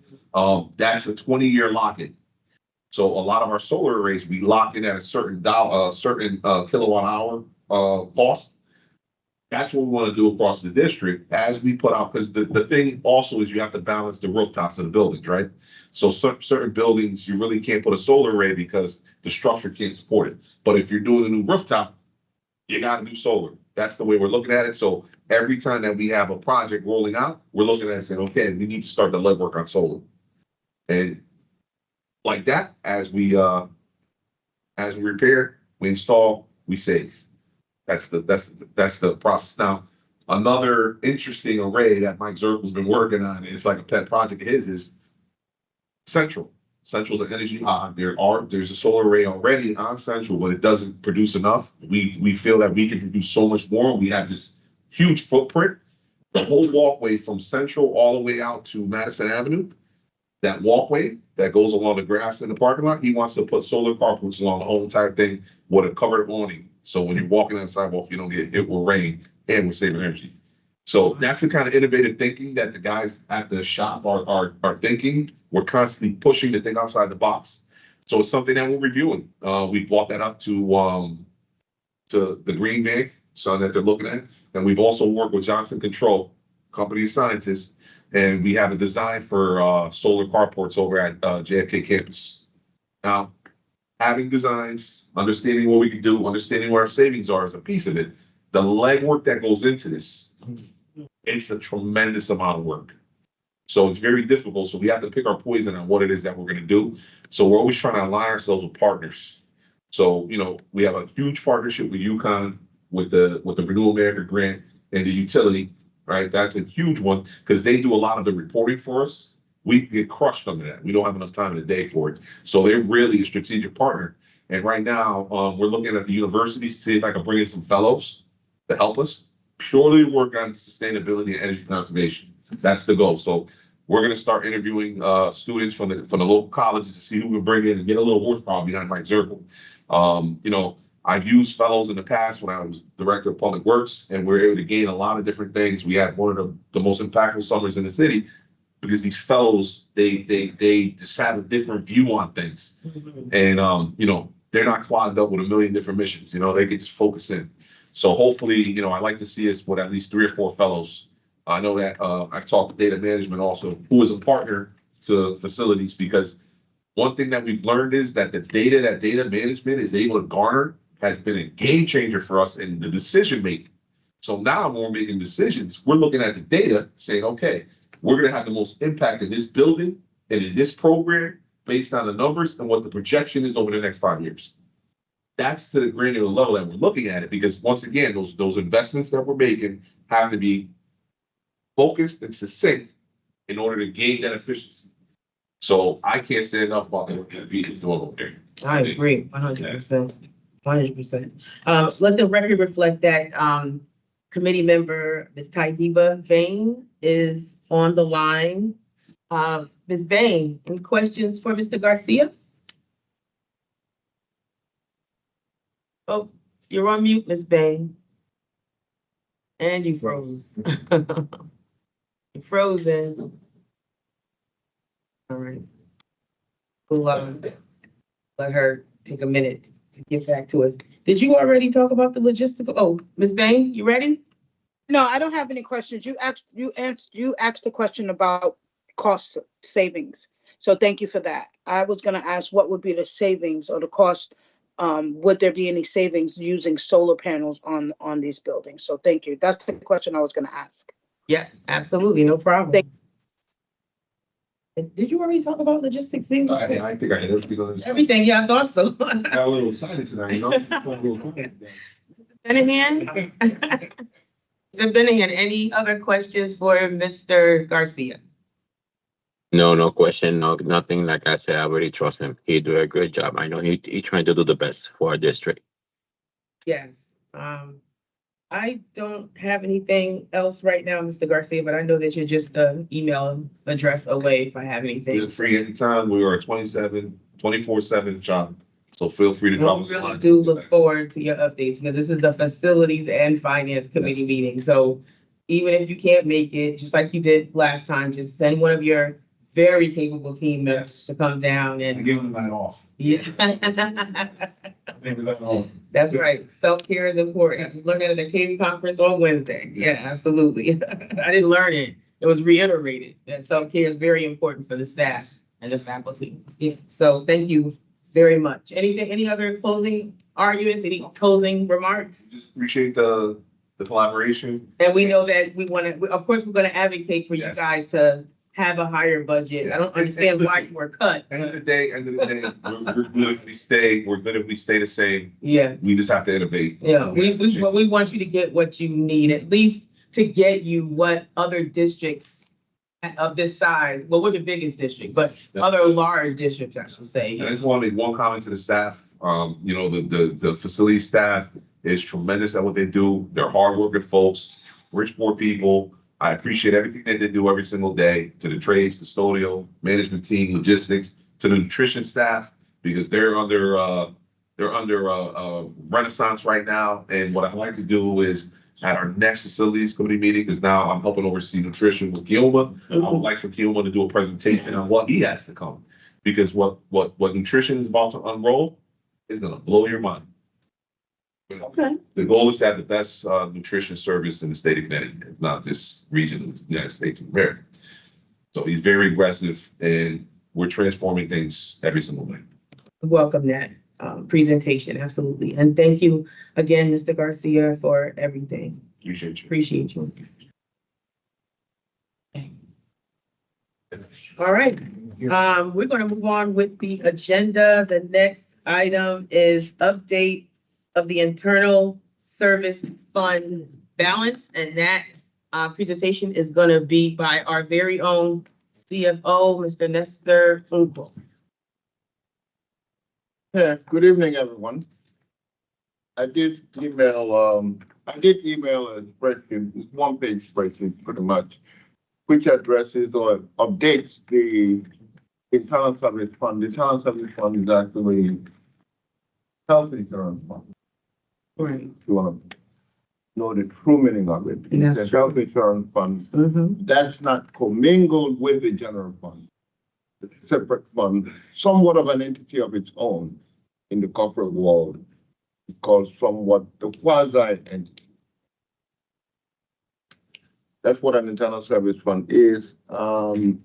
That's a 20-year lock-in. So a lot of our solar arrays, we lock in at a certain kilowatt hour cost. That's what we want to do across the district as we put out, because the thing also is you have to balance the rooftops of the buildings, right? So certain buildings, you really can't put a solar array because the structure can't support it. But if you're doing a new rooftop, you got to do solar. That's the way we're looking at it. So every time that we have a project rolling out, we're looking at it and saying, okay, we need to start the legwork on solar. And like that, as we repair, we install, we save. That's the process. Now, another interesting array that Mike Zirkel's been working on, it's like a pet project of his, is Central. Central's an energy hub. There's a solar array already on Central, but it doesn't produce enough. We feel that we can produce so much more. We have this huge footprint. The whole walkway from Central all the way out to Madison Avenue, that walkway that goes along the grass in the parking lot, he wants to put solar carports along the whole entire thing with a covered awning. So when you're walking on the sidewalk, you don't get hit with rain, and we're saving energy. So that's the kind of innovative thinking that the guys at the shop are thinking. We're constantly pushing to think outside the box. So it's something that we're reviewing. We brought that up to the Green Bank, so that they're looking at. And we've also worked with Johnson Control, company of scientists, and we have a design for solar carports over at JFK campus. Now, having designs, understanding what we can do, understanding where our savings are is a piece of it. The legwork that goes into this, it's a tremendous amount of work. So it's very difficult. So we have to pick our poison on what it is that we're going to do. So we're always trying to align ourselves with partners. So, we have a huge partnership with UConn, with the Renewable America grant and the utility, right? That's a huge one because they do a lot of the reporting for us. We get crushed under that. We don't have enough time in the day for it. So they're really a strategic partner. And right now, we're looking at the universities to see if I can bring in some fellows to help us purely work on sustainability and energy conservation. That's the goal. So we're going to start interviewing students from the local colleges to see who we can bring in and get a little horsepower behind Mike Zirkel. I've used fellows in the past when I was director of public works, and we were able to gain a lot of different things. We had one of the most impactful summers in the city because these fellows, they just have a different view on things. And, they're not clogged up with a million different missions. They can just focus in. So hopefully, I'd like to see us with at least 3 or 4 fellows. I know that I've talked to data management also, who is a partner to facilities, because one thing that we've learned is that the data that data management is able to garner has been a game changer for us in the decision making. So now when we're making decisions, we're looking at the data saying, okay, we're going to have the most impact in this building and in this program based on the numbers and what the projection is over the next 5 years. That's to the granular level that we're looking at it, because once again, those investments that we're making have to be focused and succinct in order to gain that efficiency. So I can't say enough about the work that Pete is doing over there. I agree, 100%. 100%. Let the record reflect that committee member, Ms. Taihiba Bain, is on the line. Ms. Bain, any questions for Mr. Garcia? Oh, you're on mute, Ms. Bain. And you froze. You're frozen. All right. We'll let her take a minute to get back to us. Did you already talk about the logistical? Oh, Ms. Bain, you ready? No, I don't have any questions. You asked a question about cost savings. So thank you for that. I was going to ask what would be the savings or the cost. Would there be any savings using solar panels on these buildings? So thank you. That's the question I was going to ask. Yeah, absolutely. No problem. Did you already talk about logistics? I think I had everything on this. Everything, yeah, I thought so. Got a little excited tonight, Shanahan? Mr. Bennigan, any other questions for Mr. Garcia? No question, no, nothing. Like I said, I really trust him. He do a great job. I know he trying to do the best for our district. Yes, I don't have anything else right now, Mr. Garcia, but I know that you're just an email address away if I have anything. Feel free anytime. We are 24/7 shop. So feel free to drop We us a really line. do look forward to your updates because this is the Facilities and Finance Committee Yes. meeting. So even if you can't make it, just like you did last time, just send one of your very capable team members Yes. to come down I and. give them that off. Yeah. Maybe that off. That's right. Self-care is important. I learned that at the Cave conference on Wednesday. Yeah, absolutely. I didn't learn it. It was reiterated that self-care is very important for the staff and the faculty. Yeah. So thank you very much. Any other closing arguments, any closing remarks? Just appreciate the collaboration. And we know that we want to, of course, we're going to advocate for you Yes. guys to have a higher budget. I don't Yeah. understand why Listen, you were cut. End of the day, we're good if we stay, we're good if we stay the same. Yeah. We just have to innovate. Yeah, we want you to get what you need, at least to get you what other districts of this size, well, we're the biggest district, but other large districts, I should say. And I just want to make one comment to the staff. The facility staff is tremendous at what they do. They're hardworking folks, Bridgeport people. I appreciate everything that they do every single day, to the trades, custodial, management team, logistics, to the nutrition staff, because they're under renaissance right now. And what I'd like to do is at our next facilities committee meeting, because now I'm helping oversee nutrition with Kioma. I would like for Kioma to do a presentation on what he has to come, because what nutrition is about to unroll is gonna blow your mind. Okay, The goal is to have the best nutrition service in the state of Connecticut, if not this region of the United States of America. So he's very aggressive, and we're transforming things every single day. welcome that presentation, absolutely. And thank you again, Mr. Garcia, for everything. Appreciate you. Appreciate you. All right, we're gonna move on with the agenda. The next item is update of the internal service fund balance, and that presentation is gonna be by our very own CFO, Mr. Nestor Uncle. Yeah, good evening, everyone. I did email a spreadsheet, one-page spreadsheet pretty much, which addresses or updates the internal service fund. The internal service fund is actually health insurance fund. Right. If you want to know the true meaning of it. That's It's a true. health insurance fund. Mm-hmm. That's not commingled with the general fund. It's a separate fund, somewhat of an entity of its own in the corporate world. It's called somewhat the quasi entity. That's what an internal service fund is. The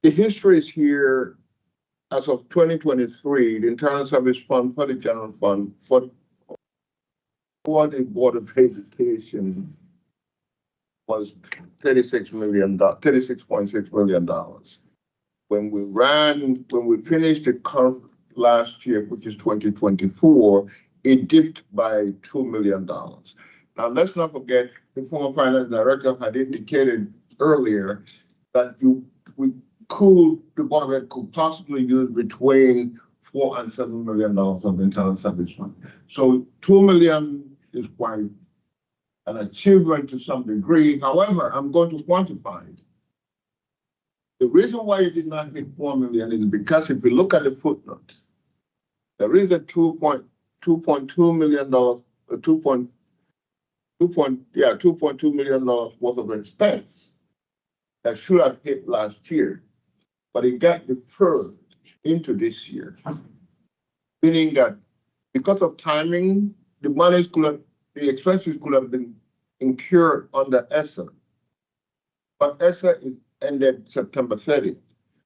history is here. As of 2023, the internal service fund for the general fund for the Board of Education was $36.6 million. When we finished the current last year, which is 2024, it dipped by $2 million. Now, let's not forget, the former finance director had indicated earlier that the Board of Ed could possibly use between $4 and $7 million of internal service fund. So $2 million is quite an achievement to some degree. However, I'm going to quantify it. The reason why it did not hit $4 million is because if you look at the footnote, there is a $2.2 million, $2.2 million worth of expense that should have hit last year, but it got deferred into this year. Meaning that because of timing, the expenses could have been incurred under ESSA. But ESSA ended September 30th.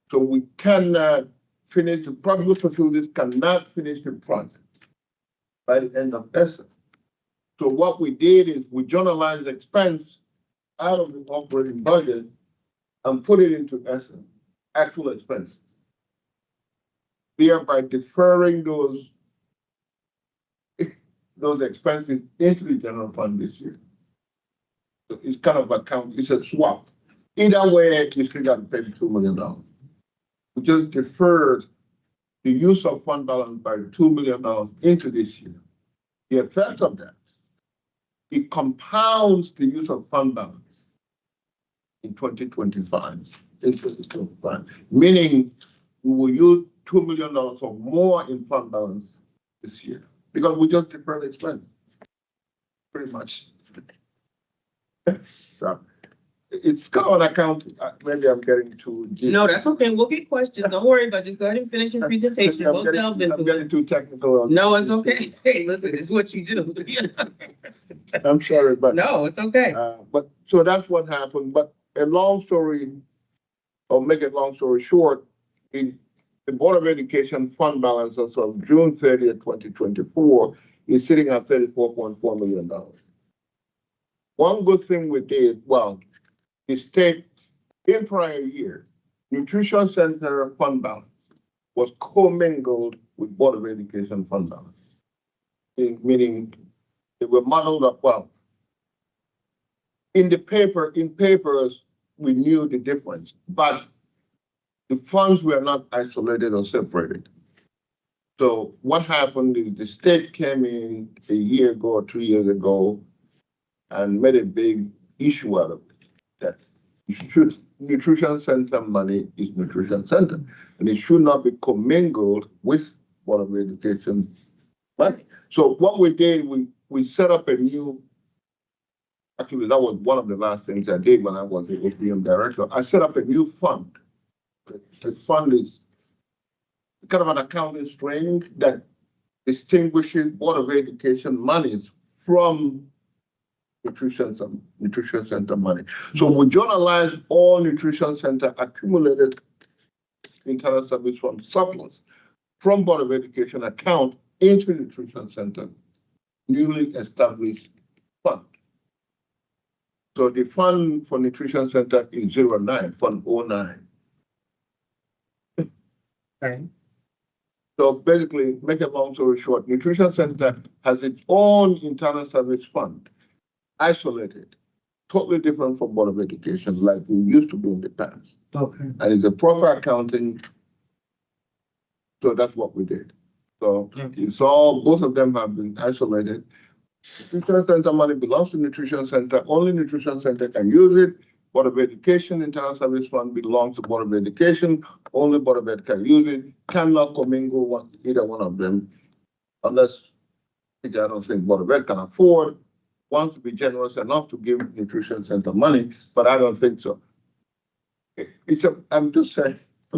So we cannot finish, the public facilities cannot finish the project by the end of ESSA. So what we did is we journalized expense out of the operating budget and put it into ESSA, actual expenses, thereby deferring those those expenses into the general fund this year. So it's kind of it's a swap. Either way, you still got to pay $2 million. We just deferred the use of fund balance by $2 million into this year. The effect of that, it compounds the use of fund balance in 2025, meaning we will use $2 million or more in fund balance this year because we just deferred expense. Pretty much. So it's kind of an account. Maybe I'm getting too deep. No, that's okay. We'll get questions. Don't worry about it. Just go ahead and finish your presentation. We'll delve I'm into getting it. too technical. No, it's okay. Hey, listen, it's what you do. I'm sorry, but No, it's okay. but so that's what happened. But a long story, or make a long story short, the Board of Education fund balance as of June 30th, 2024 is sitting at $34.4 million. One good thing we did, well, the state in prior year, Nutrition Center fund balance was commingled with Board of Education fund balance. Meaning they were modeled up, well, in papers, we knew the difference, but the funds were not isolated or separated. So what happened is the state came in a year ago or 2 years ago and made a big issue out of it. That nutrition center money is nutrition center, and it should not be commingled with Board of Education money. So what we did, we set up a new, actually that was one of the last things I did when I was the OPM director. I set up a new fund. The fund is kind of an accounting string that distinguishes Board of Education monies from nutrition center money. So we journalize all nutrition center accumulated internal service fund surplus from Board of Education account into nutrition center newly established fund. So the fund for nutrition center is 09, fund 09. Okay. So basically, make a long story short, nutrition center has its own internal service fund, isolated, totally different from Board of Education, like we used to be in the past. Okay. And it's a proper accounting. So that's what we did. So it's all, both of them have been isolated. Nutrition center money belongs to nutrition center. Only nutrition center can use it. Board of Education internal service fund belongs to Board of Education. Only Board of Ed can use it. Cannot commingle either one of them, unless, which I don't think Board of Ed can afford, wants to be generous enough to give nutrition center money, but I don't think so. I'm just saying, I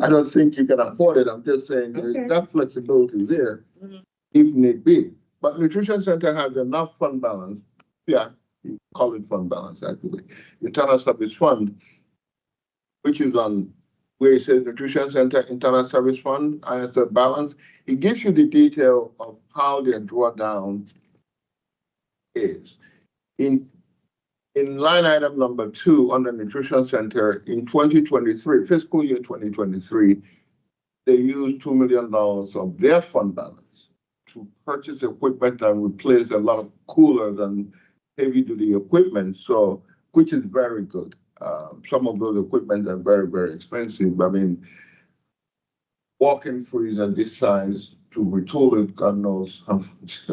don't think you can afford it. I'm just saying there is that flexibility there if need be. But nutrition center has enough fund balance. Yeah, you call it fund balance actually. Internal service fund, which is on where it says nutrition center internal service fund as a balance. It gives you the detail of how their drawdown is. In line item number 2 under nutrition center in 2023, fiscal year 2023, they used $2 million of their fund balance to purchase equipment and replace a lot of coolers and heavy duty equipment. So, which is very good. Some of those equipment are very, very expensive. I mean, walk-in freezer this size to retool it, God knows how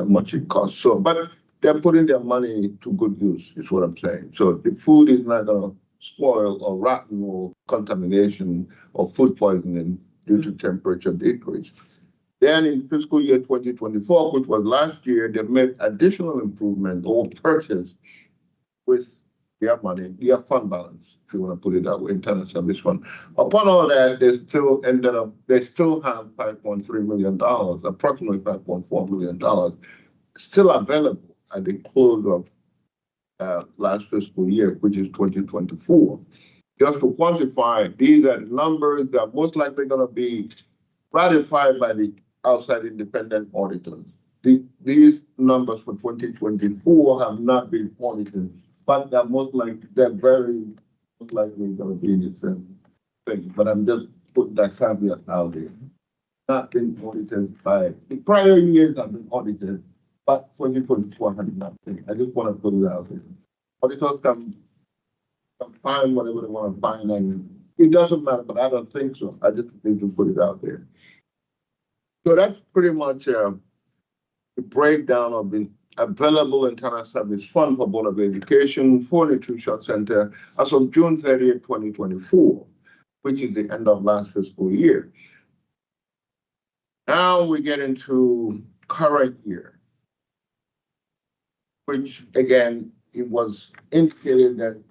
much it costs. So, but they're putting their money to good use, is what I'm saying. So the food is not going to spoil or rotten or contamination or food poisoning due to temperature decrease. Then in fiscal year 2024, which was last year, they made additional improvement or purchase with their money, their fund balance, if you want to put it that way, internal service fund. Upon all that, they still have $5.3 million, approximately $5.4 million, still available at the close of last fiscal year, which is 2024. Just to quantify, these are numbers that are most likely going to be ratified by the outside independent auditors. These numbers for 2024 have not been audited, but they're very most likely going to be the same thing. But I'm just putting that caveat out there. not been audited by, the prior years have been audited, but 2024 has not been. I just want to put it out there. Auditors can find whatever they want to find, and it doesn't matter, but I don't think so. I just need to put it out there. So that's pretty much the breakdown of the available internal service fund for Board of Education for Nutrition Center as of June 30th, 2024, which is the end of last fiscal year. Now we get into current year, which again, it was indicated that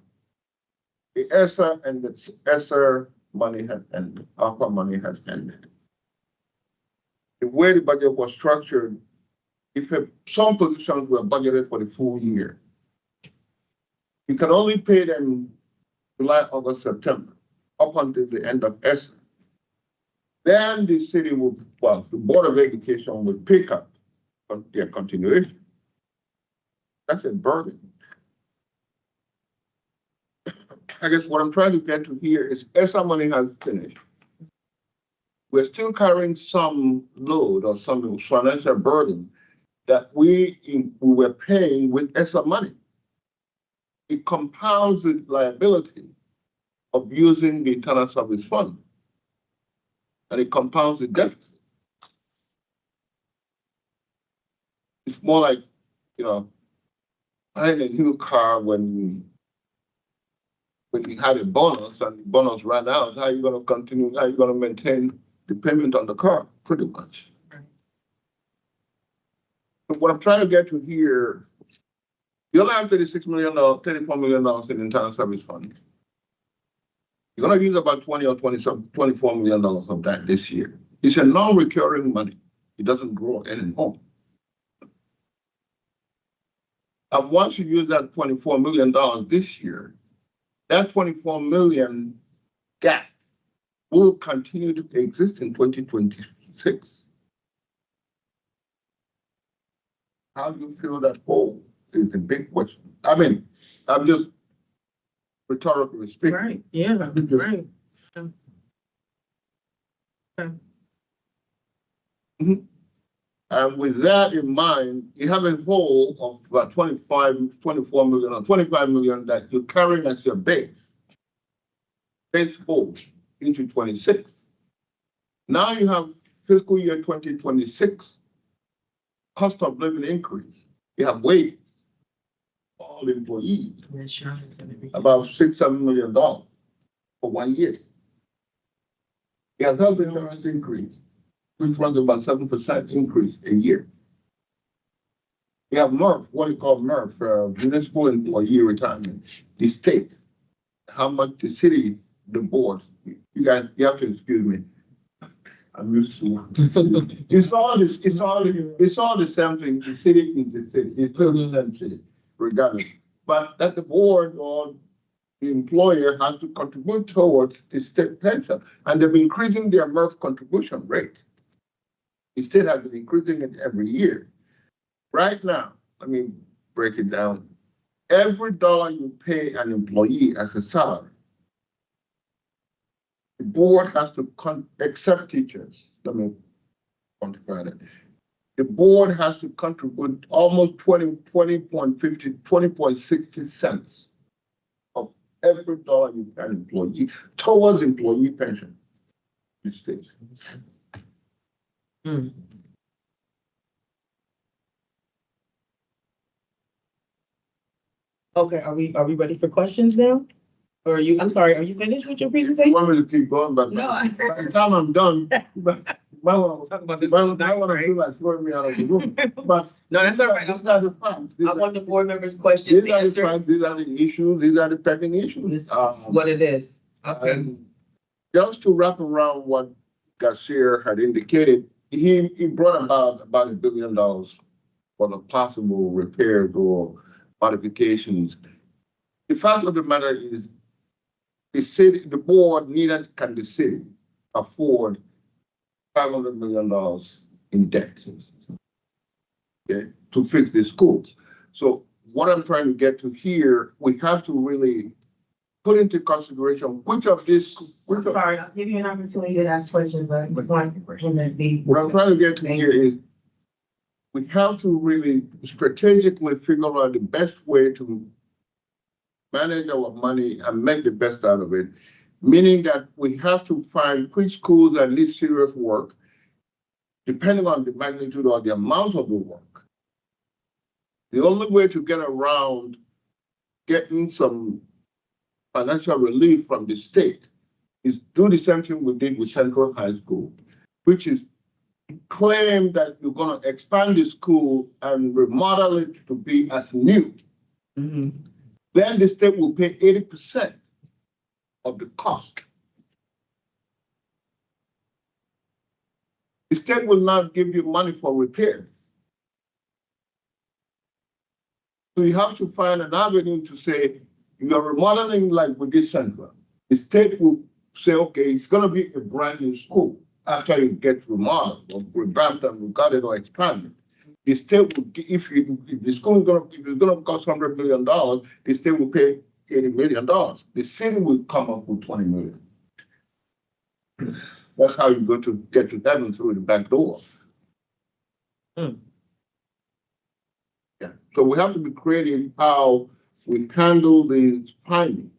the ESSER and the ESSER money has ended, ARPA money has ended. The way the budget was structured, if some positions were budgeted for the full year, you can only pay them July, August, September, up until the end of ESSER. Then the city will, well, the Board of Education will pick up on their continuation. That's a burden. I guess what I'm trying to get to here is ESSER money has finished. We're still carrying some load or some financial burden that we were paying with ESSER money. It compounds the liability of using the internal service fund, and it compounds the deficit. It's more like, you know, buying a new car when you had a bonus and the bonus ran out. How are you going to continue? How are you going to maintain the payment on the car? Pretty much. But what I'm trying to get to here, you only have $36 million, $34 million in internal service fund. You're going to use about 20 or $24 million of that this year. It's a non-recurring money. It doesn't grow anymore. And once you use that $24 million this year, that $24 million gap will continue to exist in 2026. How do you fill that hole is the big question. I mean, I'm just rhetorically speaking. Right, yeah, right. Okay. And with that in mind, you have a hole of about 24 million or 25 million that you're carrying as your base hole into 26. Now you have fiscal year 2026 cost of living increase. You have wages, all employees, about $6-7 million for 1 year. You have health insurance increase, which runs about 7% increase a year. You have MRF, what do you call MRF, municipal employee retirement, the state, how much the city, the board, you guys, you have to excuse me. I'm used to it. It's all the same thing. The city is the city. It's still the same city, regardless. But that the board or the employer has to contribute towards the state pension, and they've been increasing their MRF contribution rate. The state has been increasing it every year. Right now, let me break it down. Every dollar you pay an employee as a salary, the board has to accept teachers. Let me quantify that. The board has to contribute almost 20.60 cents of every dollar you pay an employee towards employee pension. In the States. Okay, are we ready for questions now? Or are you, I'm sorry, are you finished with your You presentation? want me to keep going, but No, by the time I'm done, you might want talk about to this all night, feel right? like throwing me out of the room. But No, that's all right. these are the facts. I want the board members' questions These are the answered. facts, these are the issues, these are the pending issues. This is what it is. Okay. And just to wrap around what Garcia had indicated, he brought about $1 billion for the possible repairs or modifications. The fact of the matter is, the city, the board can the city afford $500 million in debt, okay, to fix the schools. So what I'm trying to get to here, we have to really put into consideration which of these, which I'm of, sorry, I'll give you an opportunity to ask questions, but I want him to be. what I'm trying to get to here is we have to really strategically figure out the best way to manage our money and make the best out of it. Meaning that we have to find which schools that need serious work, depending on the magnitude or the amount of the work. The only way to get around getting some financial relief from the state is do the same thing we did with Central High School, which is claim that you're going to expand the school and remodel it to be as new. Mhm. Then the state will pay 80% of the cost. The state will not give you money for repair. So you have to find an avenue to say, you're remodeling like we did Central. The state will say, okay, it's gonna be a brand new school after you get remodeled or revamped and regarded or expanded. The state will, if the school is gonna, if it's gonna cost $100 million, the state will pay $80 million. The city will come up with 20 million. That's how you go to get to heaven through the back door. Mm. Yeah, so we have to be creative how we handle these findings.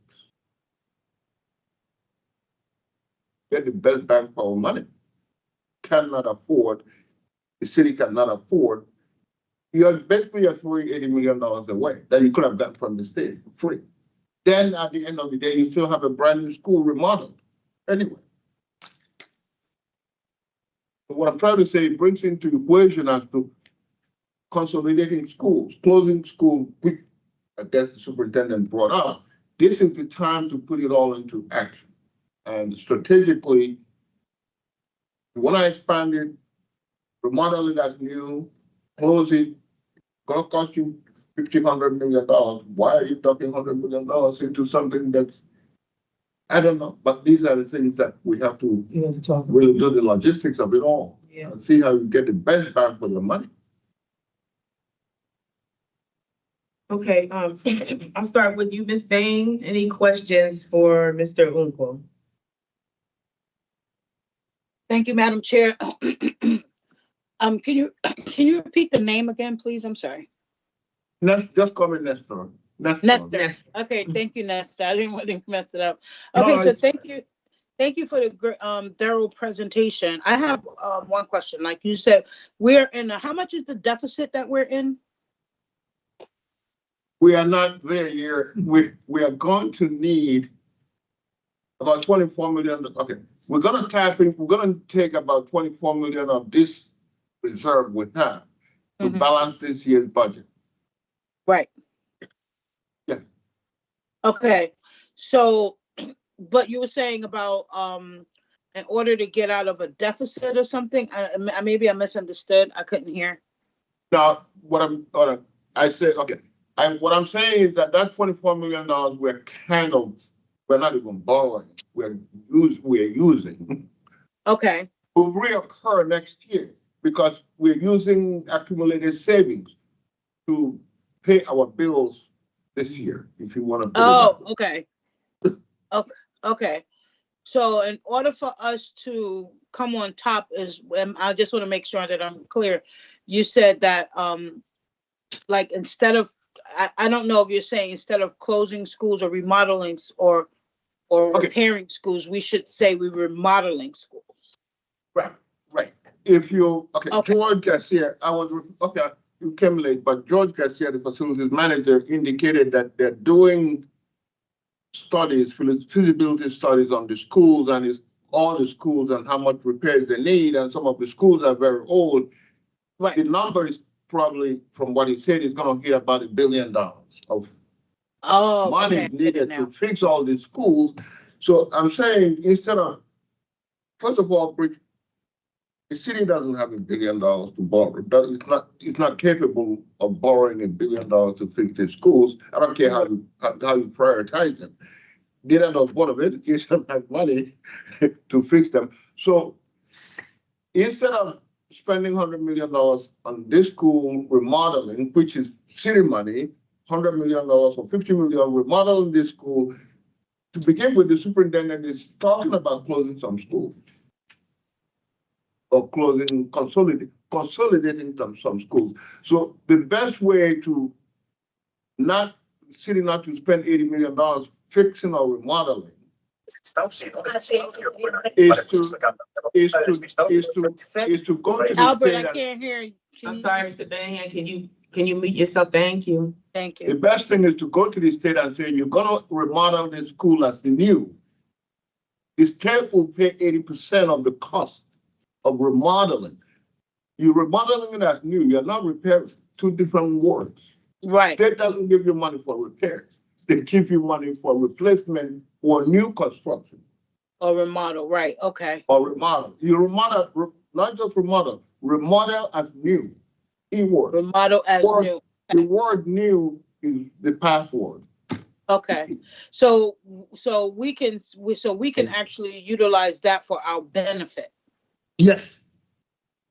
Get the best bang for our money. Cannot afford, the city cannot afford. You're basically throwing $80 million away that you could have gotten from the state for free. Then at the end of the day, you still have a brand new school remodeled anyway. So what I'm trying to say, it brings into equation as to consolidating schools, closing schools, which I guess the superintendent brought up. This is the time to put it all into action. And strategically, you want to expand it, remodel it as new, close it, gonna cost you $100 million. Why are you talking $100 million into something that's, I don't know, but these are the things that we have to You have to talk. really do the logistics of it all. Yeah. And see how you get the best bang for your money. Okay, I'll start with you, Ms. Bain. Any questions for Mr. Unquo? Thank you, Madam Chair. Can you repeat the name again, please? I'm sorry. Just call me Nestor. Nestor. Okay, thank you, Nestor. I didn't want to mess it up. No, Okay, so it's- thank you. Thank you for the thorough presentation. I have one question. Like you said, we're in how much is the deficit that we're in? We are not there yet. We are going to need about 24 million. Okay, we're gonna tap in, we're gonna take about 24 million of this reserve we have to Mhm. balance this year's budget. Right. Yeah. Okay, so, but you were saying about, in order to get out of a deficit or something, maybe I misunderstood. I couldn't hear. Now, I said, okay, what I'm saying is that $24 million, we're not even borrowing, we're using. Okay, Will reoccur next year because we're using accumulated savings to pay our bills this year, if you want to. oh, okay. Okay. So in order for us to come on top I just want to make sure that I'm clear. You said that, like instead of, I don't know if you're saying instead of closing schools or remodeling or Okay. repairing schools, we should say we're remodeling schools. Right. If you, okay, Okay. George Garcia, you came late, but George Garcia, the facilities manager, indicated that they're doing studies, feasibility studies on the schools and all the schools and how much repairs they need. And some of the schools are very old. Right. The number is probably, from what he said, is going to hit about $1 billion of Oh, money okay. needed Now. to fix all these schools. So I'm saying instead of, first of all, the city doesn't have $1 billion to borrow. It's not capable of borrowing $1 billion to fix the schools. I don't care how you prioritize them. Neither does Board of Education have money to fix them. So instead of spending $100 million on this school remodeling, which is city money, $100 million or $50 million remodeling this school, to begin with, the superintendent is talking about closing some schools. Or consolidating some schools. So the best way to city not to spend $80 million fixing or remodeling is to go to the Albert, state I and can't hear you. Can I'm you- sorry, Mr. Benningham, can you mute yourself? Thank you. Thank the you. best thing is to go to the state and say, you're gonna remodel the school as the new. The state will pay 80% of the cost of remodeling. You're remodeling it as new, you're not repairing, two different words. Right, State doesn't give you money for repairs. They give you money for replacement or new construction or remodel, right, okay, or remodel. You remodel, not just remodel as new. Keyword. remodel as Word- new. The word new is the password. Okay, so we can actually utilize that for our benefit. Yes.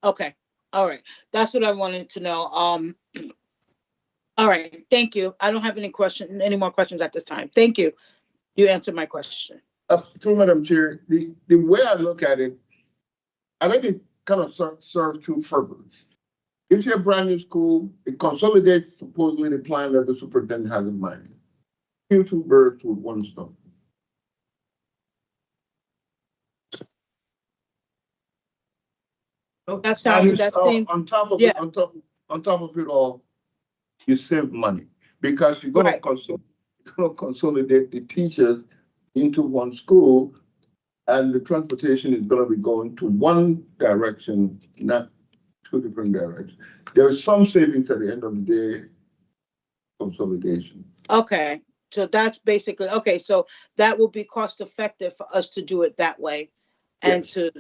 Okay, all right, that's what I wanted to know. All right, thank you. I don't have any more questions at this time. Thank you. You answered my question. Through Madam Chair, the way I look at it, I think it kind of serves two purposes. If you're a brand new school, it consolidates supposedly the plan that the superintendent has in mind. Kill two birds with one stone. That sounds, that seems, On top of yeah. it, on top of it all, you save money because you're Right. gonna consolidate the teachers into one school, and the transportation is gonna be going to one direction, not two different directions. There is some savings at the end of the day, consolidation. Okay, so that's basically, okay, so that will be cost effective for us to do it that way. And to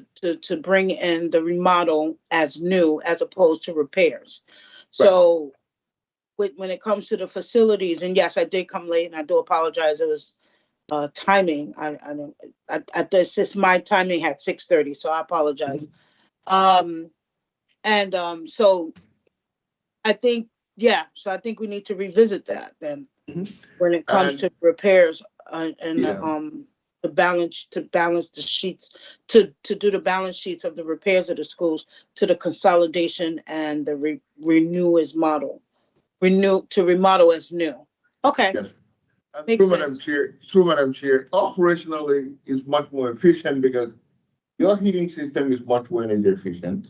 bring in the remodel as new as opposed to repairs. So when it comes to the facilities, and yes, I did come late and I do apologize. It was timing. This is my timing at 6:30, so I apologize. So I think, so I think we need to revisit that then. Mhm. When it comes And- to repairs and Yeah. the balance the sheets, to do the balance sheets of the repairs of the schools to the consolidation and the remodel as new. Okay, Yes. And Makes through Madam Chair, operationally is much more efficient because your heating system is much more energy efficient.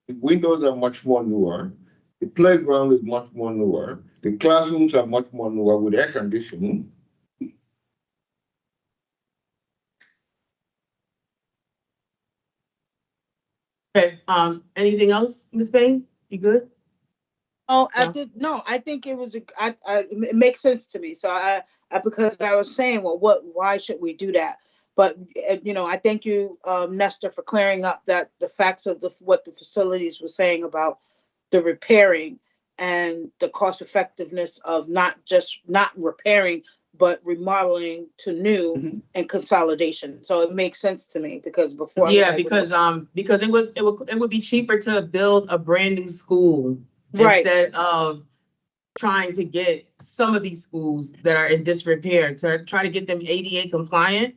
The windows are much more newer. The playground is much more newer. The classrooms are much more newer with air conditioning. Okay, anything else, Ms. Bain? You good? oh, No. I think it was, it makes sense to me, so because I was saying, well, why should we do that? But, I thank you, Nestor, for clearing up the facts of what the facilities were saying about the repairing and the cost effectiveness of not repairing, but remodeling to new Mhm. and consolidation. So it makes sense to me because before. Yeah, because it would be cheaper to build a brand new school Right, instead of trying to get some of these schools that are in disrepair to try to get them ADA compliant.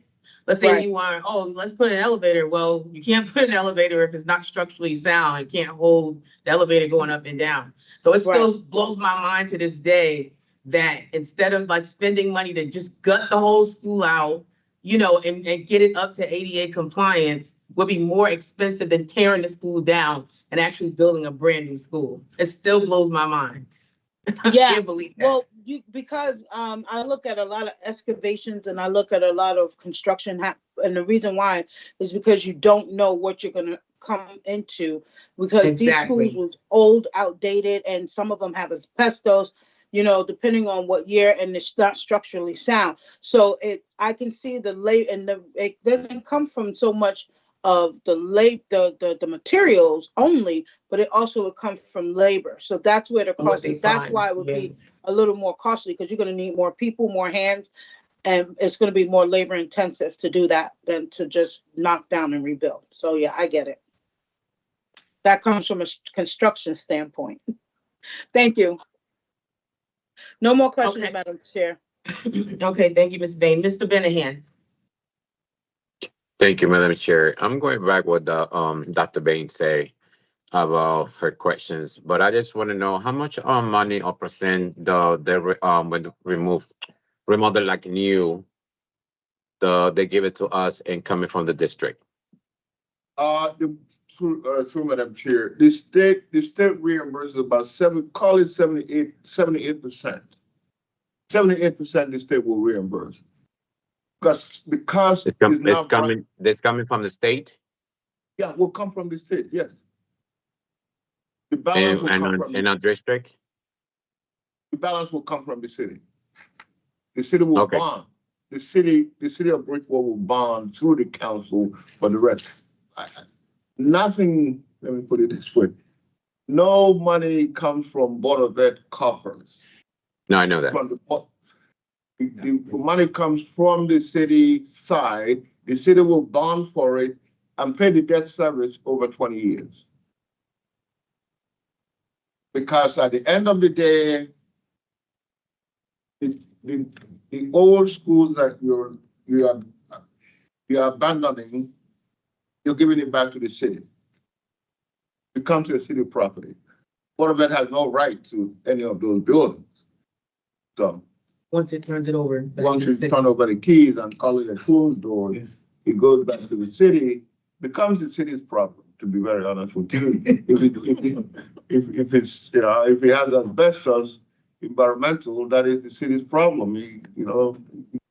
Let's say Right. you want, let's put an elevator. Well, you can't put an elevator if it's not structurally sound. It can't hold the elevator going up and down. So it still blows my mind to this day that instead of like spending money to just gut the whole school out, and get it up to ADA compliance would be more expensive than tearing the school down and actually building a brand new school. It still blows my mind. I Yeah, can't believe that. well, because I look at a lot of excavations and I look at a lot of construction and the reason why is because you don't know what you're gonna come into, because these Exactly. schools was old, outdated, and some of them have asbestos, depending on what year, and it's not structurally sound. So I can see it doesn't come from so much of the materials only, but it also would come from labor. So that's where the What cost, they that's find, why it would yeah. be a little more costly, because you're gonna need more people, more hands, and it's gonna be more labor intensive to do that than to just knock down and rebuild. So yeah, I get it. That comes from a construction standpoint. Thank you. No more questions, Okay. Madam Chair. Okay, thank you, Ms. Bain. Mr. Benahan. Thank you, Madam Chair. I'm going back what the Dr. Bain say about her questions, but I just want to know how much money or percent when remodel like new they give it to us and coming from the district. Through Madam Chair, the state reimburses about 78%. 78% the state will reimburse. Because It's coming from the state yeah, will come from the state, yes. The balance will come from in our district. the balance will come from the city. The city will Okay. bond. The city of Bridgeport will bond through the council for the rest. Nothing, let me put it this way. No money comes from Board of Ed coffers. No, I know that. From the money comes from the city side. The city will bond for it and pay the debt service over 20 years. Because at the end of the day, the old schools that you are abandoning, you're giving it back to the city. It comes to the city property. Board of Ed has no right to any of those buildings. So Once it turns it over. back once to the you city. turn over the keys and call it a closed door, it goes back to the city, becomes the city's problem, to be very honest with you. If it's, if it has asbestos, environmental, that is the city's problem.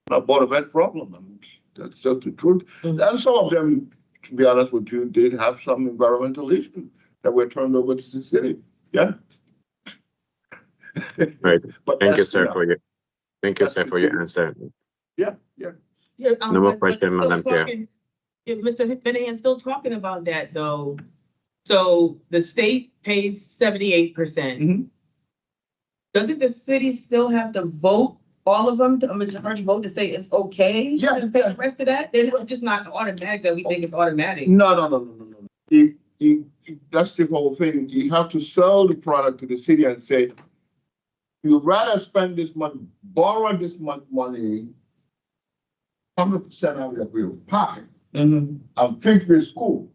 Not Board of Ed problem. I mean, that's just the truth. Mhm. And some of them, to be honest with you, did have some environmental issues that were turned over to the city. Yeah. Right. But Thank you, that's, sir, for your that's the answer. Yeah. Yeah, No more but question, still Madam Chair. talking- yeah, Mr. Benahan's still talking about that, though. So the state pays 78%. Mhm. Doesn't the city still have to vote, all of them, a majority vote to say it's okay? Yeah. To pay the rest of that? Then it's just not automatic that we think it's automatic. No. That's the whole thing. You have to sell the product to the city and say, you'd rather spend this money, borrow this much money, 100% out of your pocket, Mm-hmm, and fix this school.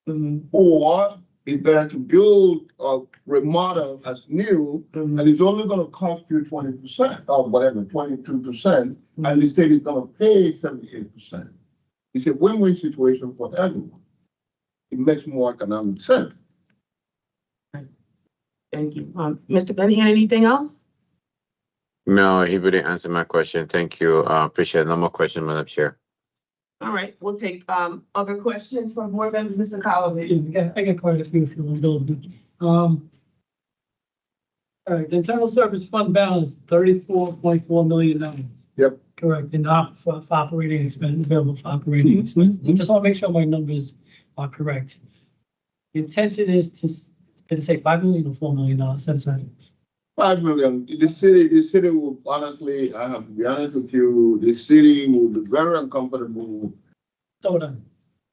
mm-hmm, Or it's better to build or remodel as new, mm-hmm. and it's only gonna cost you 20% or whatever, 22%, and the state is gonna pay 78%. It's a win-win situation for everyone. It makes more economic sense. Thank you. Mr. Benahan, anything else? No, he wouldn't answer my question. Thank you. Appreciate it. No more question, Madam Chair. All right, we'll take other questions from board members. Mr. Collins. I got quite a few if you want to build. All right, the internal service fund balance, $34.4 million. Yep. Correct, and for operating expense, available for operating expense. I just want to make sure my numbers are correct. The intention is did it say $5 million or $4 million set aside? 5 million. The city will honestly, I have to be honest with you, the city will be very uncomfortable So done.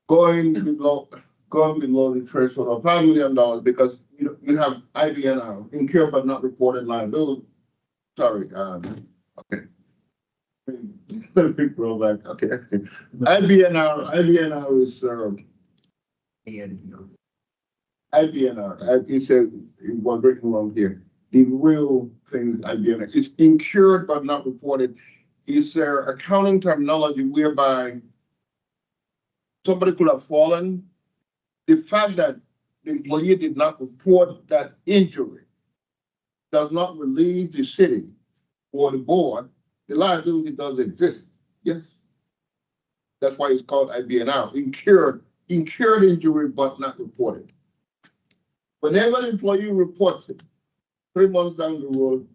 going below the threshold of $5 million because you have IBNR, incurred but not reported liability. Sorry, okay. Big rollback, okay. IBNR is IBNR. It's one written wrong here. The real thing, IBNR, is incurred but not reported. Is there accounting terminology whereby somebody could have fallen? The fact that the employee did not report that injury does not relieve the city or the board. The liability does exist. Yes. That's why it's called IBNR, incurred injury but not reported. Whenever an employee reports it, 3 months down the road,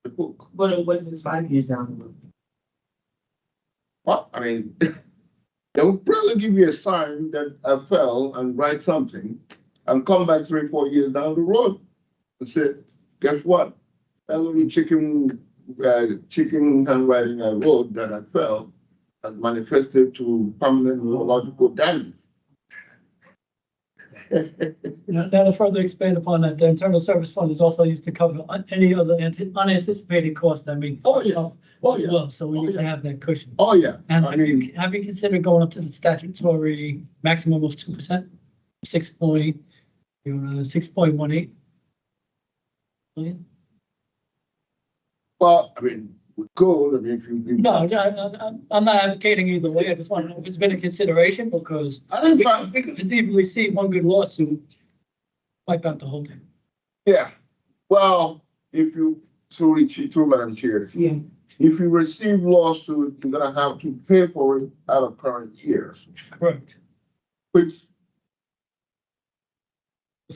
the book. What if it's 5 years down the road? Well, I mean, they will probably give you a sign that I fell and write something and come back 3 or 4 years down the road and say, guess what? That little chicken handwriting I wrote that I fell has manifested to permanent neurological damage. Now, to further expand upon that, the internal service fund is also used to cover any other unanticipated costs that may. Oh, yeah. Oh, As yeah. well, so we Oh, need to yeah. have that cushion. Oh, yeah. And I mean, have you considered going up to the statutory maximum of 2%? 6.18 million? well, I mean, we could, I mean, if you. No, I'm not advocating either way. I just want to know if it's been a consideration because I think, we could conceivably see one good lawsuit wipe out the whole thing. yeah, well, if you, through Madam Chair, Yeah. if you receive lawsuit, you're gonna have to pay for it out of current year, Correct. which,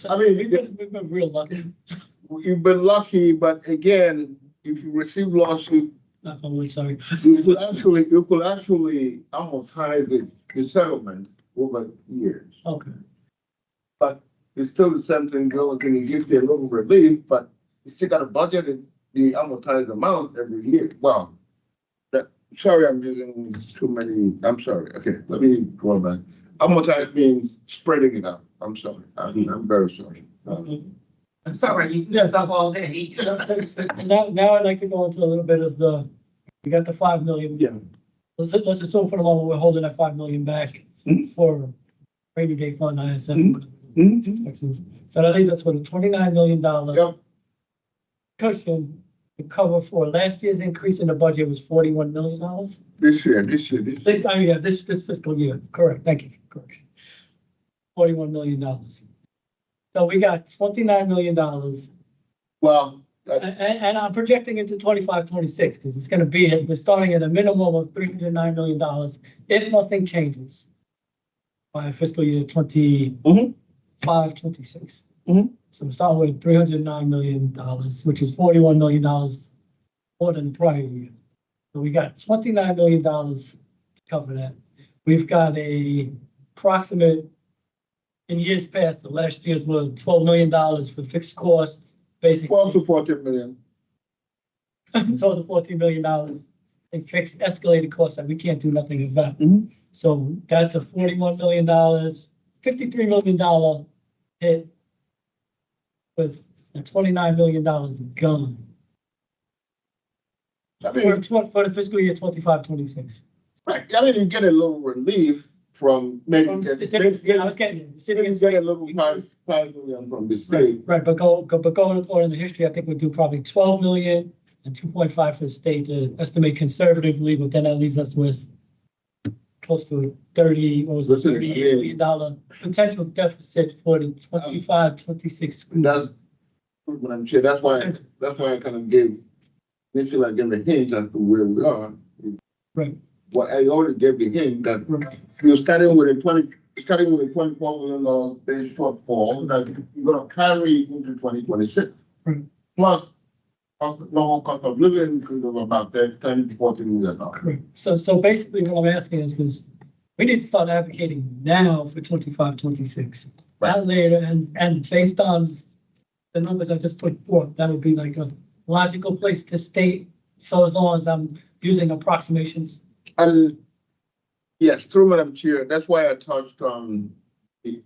I mean, We've been real lucky. you've been lucky, but again, if you receive lawsuit, Knock on wood, sorry. you could actually amortize the settlement over years. Okay. But it's still the same thing, the only thing, it gives you a little relief, but you still gotta budget it, the amortized amount every year. Well, sorry, I'm using too many, I'm sorry, okay, let me go back. Amortized means spreading it out, I'm sorry, I'm very sorry. I'm sorry, you Yeah. can stop all day. Now I'd like to go into a little bit of we got the 5 million. Yeah. Let's assume for the moment we're holding that 5 million back Mhm. for rainy day fund, ISM. Mhm. So that leaves us with a $29 million Yep, cushion to cover for last year's increase in the budget was $41 million. this year. This fiscal year, correct, thank you for correction. $41 million. So we got $29 million. Well, And I'm projecting into 25, 26, because it's gonna be, we're starting at a minimum of $309 million if nothing changes by fiscal year 25, 26. Mhm. So we're starting with $309 million, which is $41 million more than the prior year. So we got $29 million to cover that. We've got a approximate, in years past, the last year's was $12 million for fixed costs, basically. 12 to 14 million. Total $14 million in fixed escalated costs that we can't do nothing about. Mhm. So that's a $41 million, $53 million hit with a $29 million gone I mean, for the fiscal year 25, 26. right, I mean, you get a little relief from maybe. From the city, I was getting it. The city You is get a little 5 million from the Right, state. right, but going according to history, I think we'd do probably 12 million and 2.5 for the state to estimate conservatively, but then that leaves us with close to 30, what was it, Listen, $38 yeah. million potential deficit for the 25, 26 school. That's what I'm saying. That's why I kind of initially I gave a hint as to where we are. Right. What I already gave the hint that you're starting with a $24 million base shortfall that you're gonna carry into 2026. Right. Plus, normal cost of living increase of about 10 to 14 million dollars. Correct. So basically what I'm asking is we need to start advocating now for 25, 26. Not later, and based on the numbers I just put forth, that would be like a logical place to state. So as long as I'm using approximations. And yes, through Madam Chair, that's why I touched on the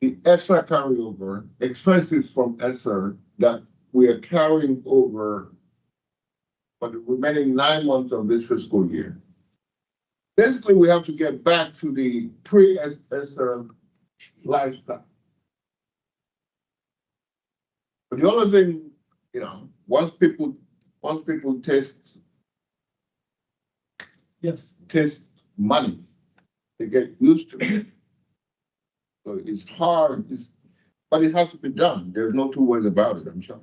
ESSER carryover, expenses from ESSER that we are carrying over for the remaining 9 months of this fiscal year. Basically, we have to get back to the pre-ESSER lifestyle. But the only thing, once people taste money, they get used to it. So it's hard, but it has to be done. There's no two ways about it, I'm sorry.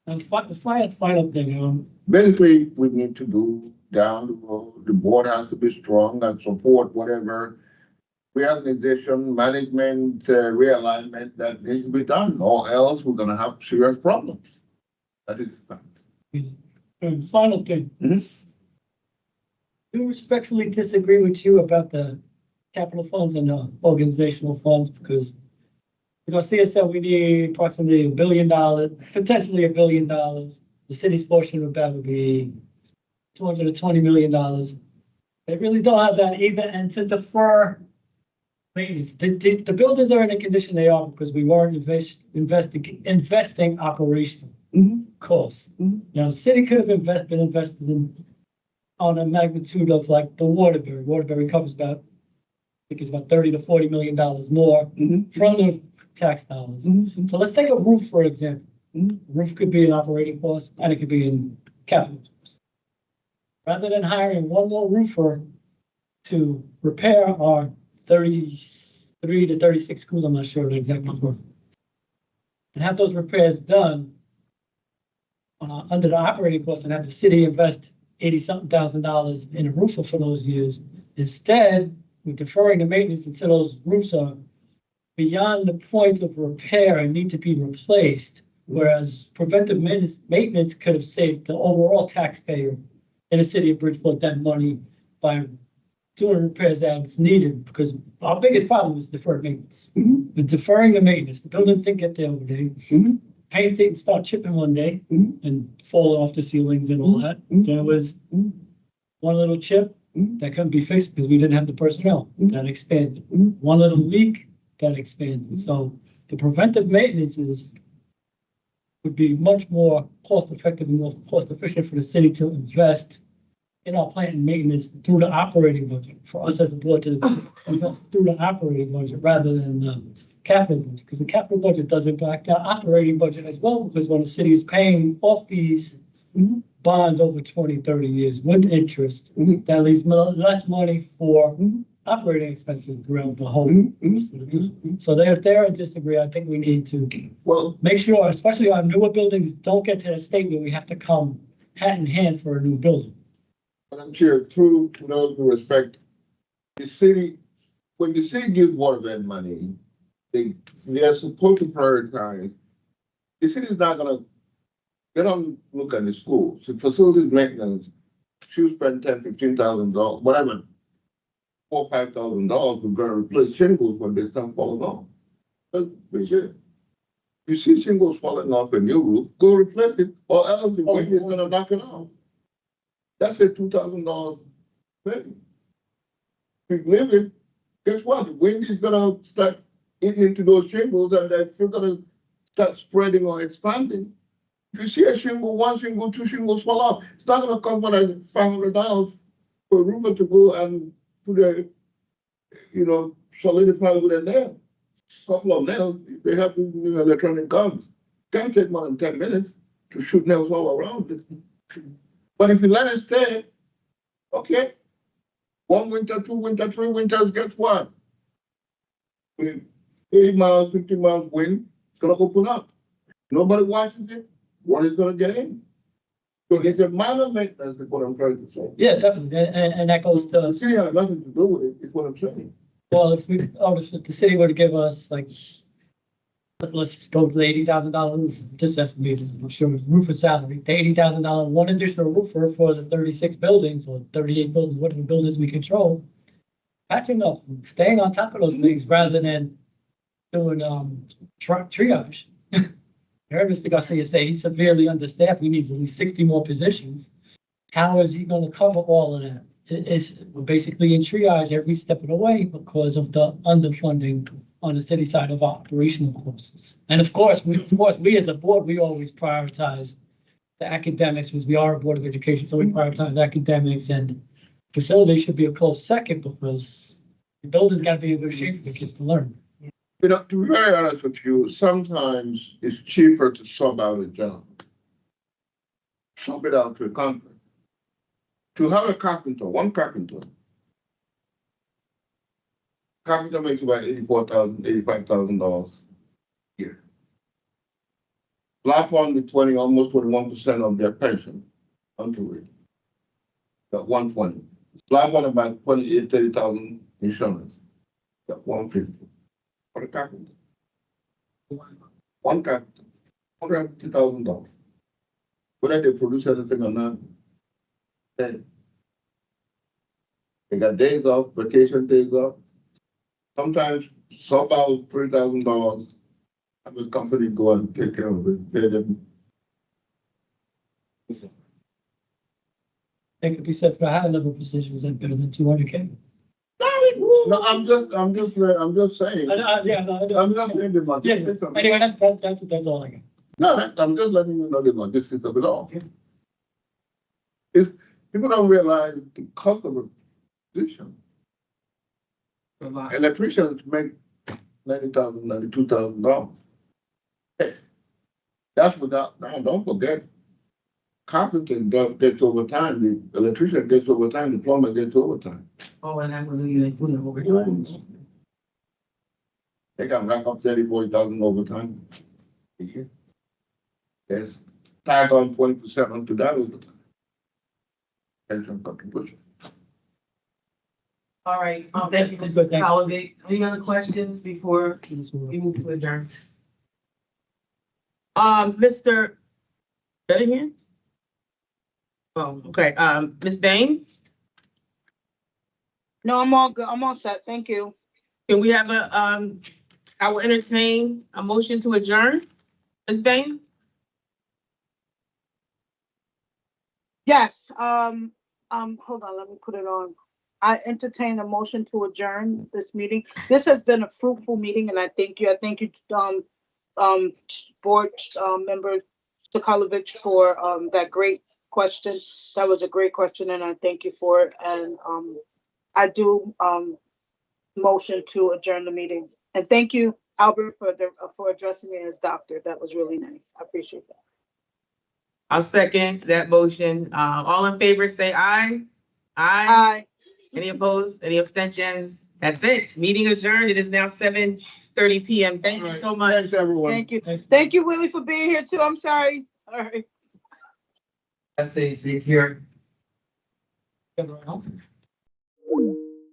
And the final thing, Basically, we need to do down the road, the board has to be strong and support whatever reorganization, management, realignment that needs to be done, or else we're gonna have serious problems. That is fact. and final thing. Mhm. I respectfully disagree with you about the capital funds and the organizational funds because CSL, we need approximately $1 billion, potentially $1 billion. The city's portion of that would be $220 million. They really don't have that either, and to defer maintenance. The buildings are in the condition they are because we weren't investing operational Mhm. costs. Mhm. Now, the city could have been invested in on a magnitude of like the Waterbury. Waterbury covers about, I think it's about $30 to $40 million more Mhm. from the tax dollars. Mhm. So let's take a roof, for example. Mhm. Roof could be an operating cost and it could be in capital cost. Rather than hiring one more roofer to repair our 33 to 36 schools, I'm not sure the exact number, and have those repairs done under the operating cost and have the city invest 80-something thousand in a roofer for those years. Instead, we're deferring the maintenance until those roofs are beyond the point of repair and need to be replaced. Whereas preventive maintenance could have saved the overall taxpayer in the city of Bridgeport that money by doing repairs as needed, because our biggest problem is deferred maintenance. Mhm. With deferring the maintenance, the buildings didn't get there over there. Mhm. Paint didn't start chipping one day Mhm. and falling off the ceilings and all that. Mhm. There was Mhm. one little chip Mhm. that couldn't be fixed because we didn't have the personnel. Mhm. That expanded. Mhm. One little leak that expanded. So the preventive maintenance would be much more cost effective and more cost efficient for the city to invest in our plant and maintenance through the operating budget, for us as a board to invest through the operating budget rather than the capital budget, because the capital budget does impact our operating budget as well, because when the city is paying off these Mhm. bonds over 20, 30 years with interest, Mhm. that leaves less money for Mhm. operating expenses throughout the whole Mhm. rest of the time. So if they're disagree, I think we need to Well, make sure, especially our newer buildings, don't get to the state where we have to come hat in hand for a new building. Madam Chair, through, with all due respect, the city, when the city gives Water of Ed money, they are supposed to prioritize. The city is not gonna, they don't look at the schools, the facilities maintenance, should spend $10,000, $15,000, whatever. $4,000, $5,000, we're gonna replace shingles when they start falling off. That's pretty good. You see shingles falling off a new roof, go replace it, or else the wind is gonna knock it off. That's a $2,000 thing. If you live it, guess what? The wind is gonna start eating into those shingles and they're still gonna start spreading or expanding. If you see a shingle, one shingle, two shingles fall off, it's not gonna cost more than $500 for a roofer to go and put a, solidify with a nail. Couple of nails, they have new electronic guns. Can't take more than 10 minutes to shoot nails all around it. But if you let it stay, okay, 1 winter, 2 winter, 3 winters, guess what? With 80 miles, 50 miles wind, it's gonna open up. Nobody watches it, what is gonna get in? So it's a minor maintenance, is what I'm trying to say. Yeah, definitely, and that goes The to, city has nothing to do with it, is what I'm saying. well, if the city were to give us like, let's just go to the $80,000 roof, just estimated, I'm sure roofer salary, the $80,000, one additional roofer for the 36 buildings or 38 buildings, whatever buildings we control. Patching up, staying on top of those things rather than doing triage. I heard Mr. Garcia say he's severely understaffed. He needs at least 60 more positions. How is he going to cover all of that? We're basically in triage every step of the way because of the underfunding on the city side of our operational costs. And of course, we as a board, we always prioritize the academics because we are a board of education. So we prioritize academics, and facilities should be a close second because the building's got to be in good shape for the kids to learn. To be very honest with you, sometimes it's cheaper to sub out a job. Sub it out to a contract. To have a carpenter, one carpenter. Carpenter makes about $84,000, $85,000 a year. Slap on the 20, almost 21% of their pension onto it. Got 120. Slap on about 28, 30,000 insurance. Got 150. For a carpenter. One carpenter, $150,000. Whether they produce anything or not, they got days off, vacation days off. Sometimes sub out $3,000. Have a company go and take care of it, pay them. It could be said for high level positions that better than 200K. No, I'm just saying. Yeah, no, I'm just saying the yeah, logistics of it. anyway, that's all I got. No, I'm just letting you know the logistics of it all. If people don't realize the cost of a position, electricians make $90,000, $92,000. That's without, now don't forget, carpenter gets overtime, the electrician gets overtime, the plumber gets overtime. Oh, and that was even including overtime. They got rack up 40,000 overtime a year. There's tag on 20% onto that overtime. And some contribution. All right, thank you, Mr. Holloway. Any other questions before we move to adjourn? Mr. Bellingham? Oh, okay, Ms. Bain, No, I'm all good. I'm all set. Thank you. can we have I will entertain a motion to adjourn? Ms. Bain? Yes, hold on, let me put it on. I entertain a motion to adjourn this meeting. This has been a fruitful meeting and I thank you. I thank you, board, member Sokolovich for, that great question. That was a great question and I thank you for it. And, I do, motion to adjourn the meeting. And thank you, Albert, for addressing me as doctor. That was really nice. I appreciate that. I'll second that motion. All in favor, say aye. Aye. Aye. Any opposed? Any abstentions? That's it. Meeting adjourned. It is now 7:30 PM. Thank you so much. Thanks, everyone. Thank you. Thank you, Willie, for being here too. I'm sorry. All right. That's the here. Yeah, right.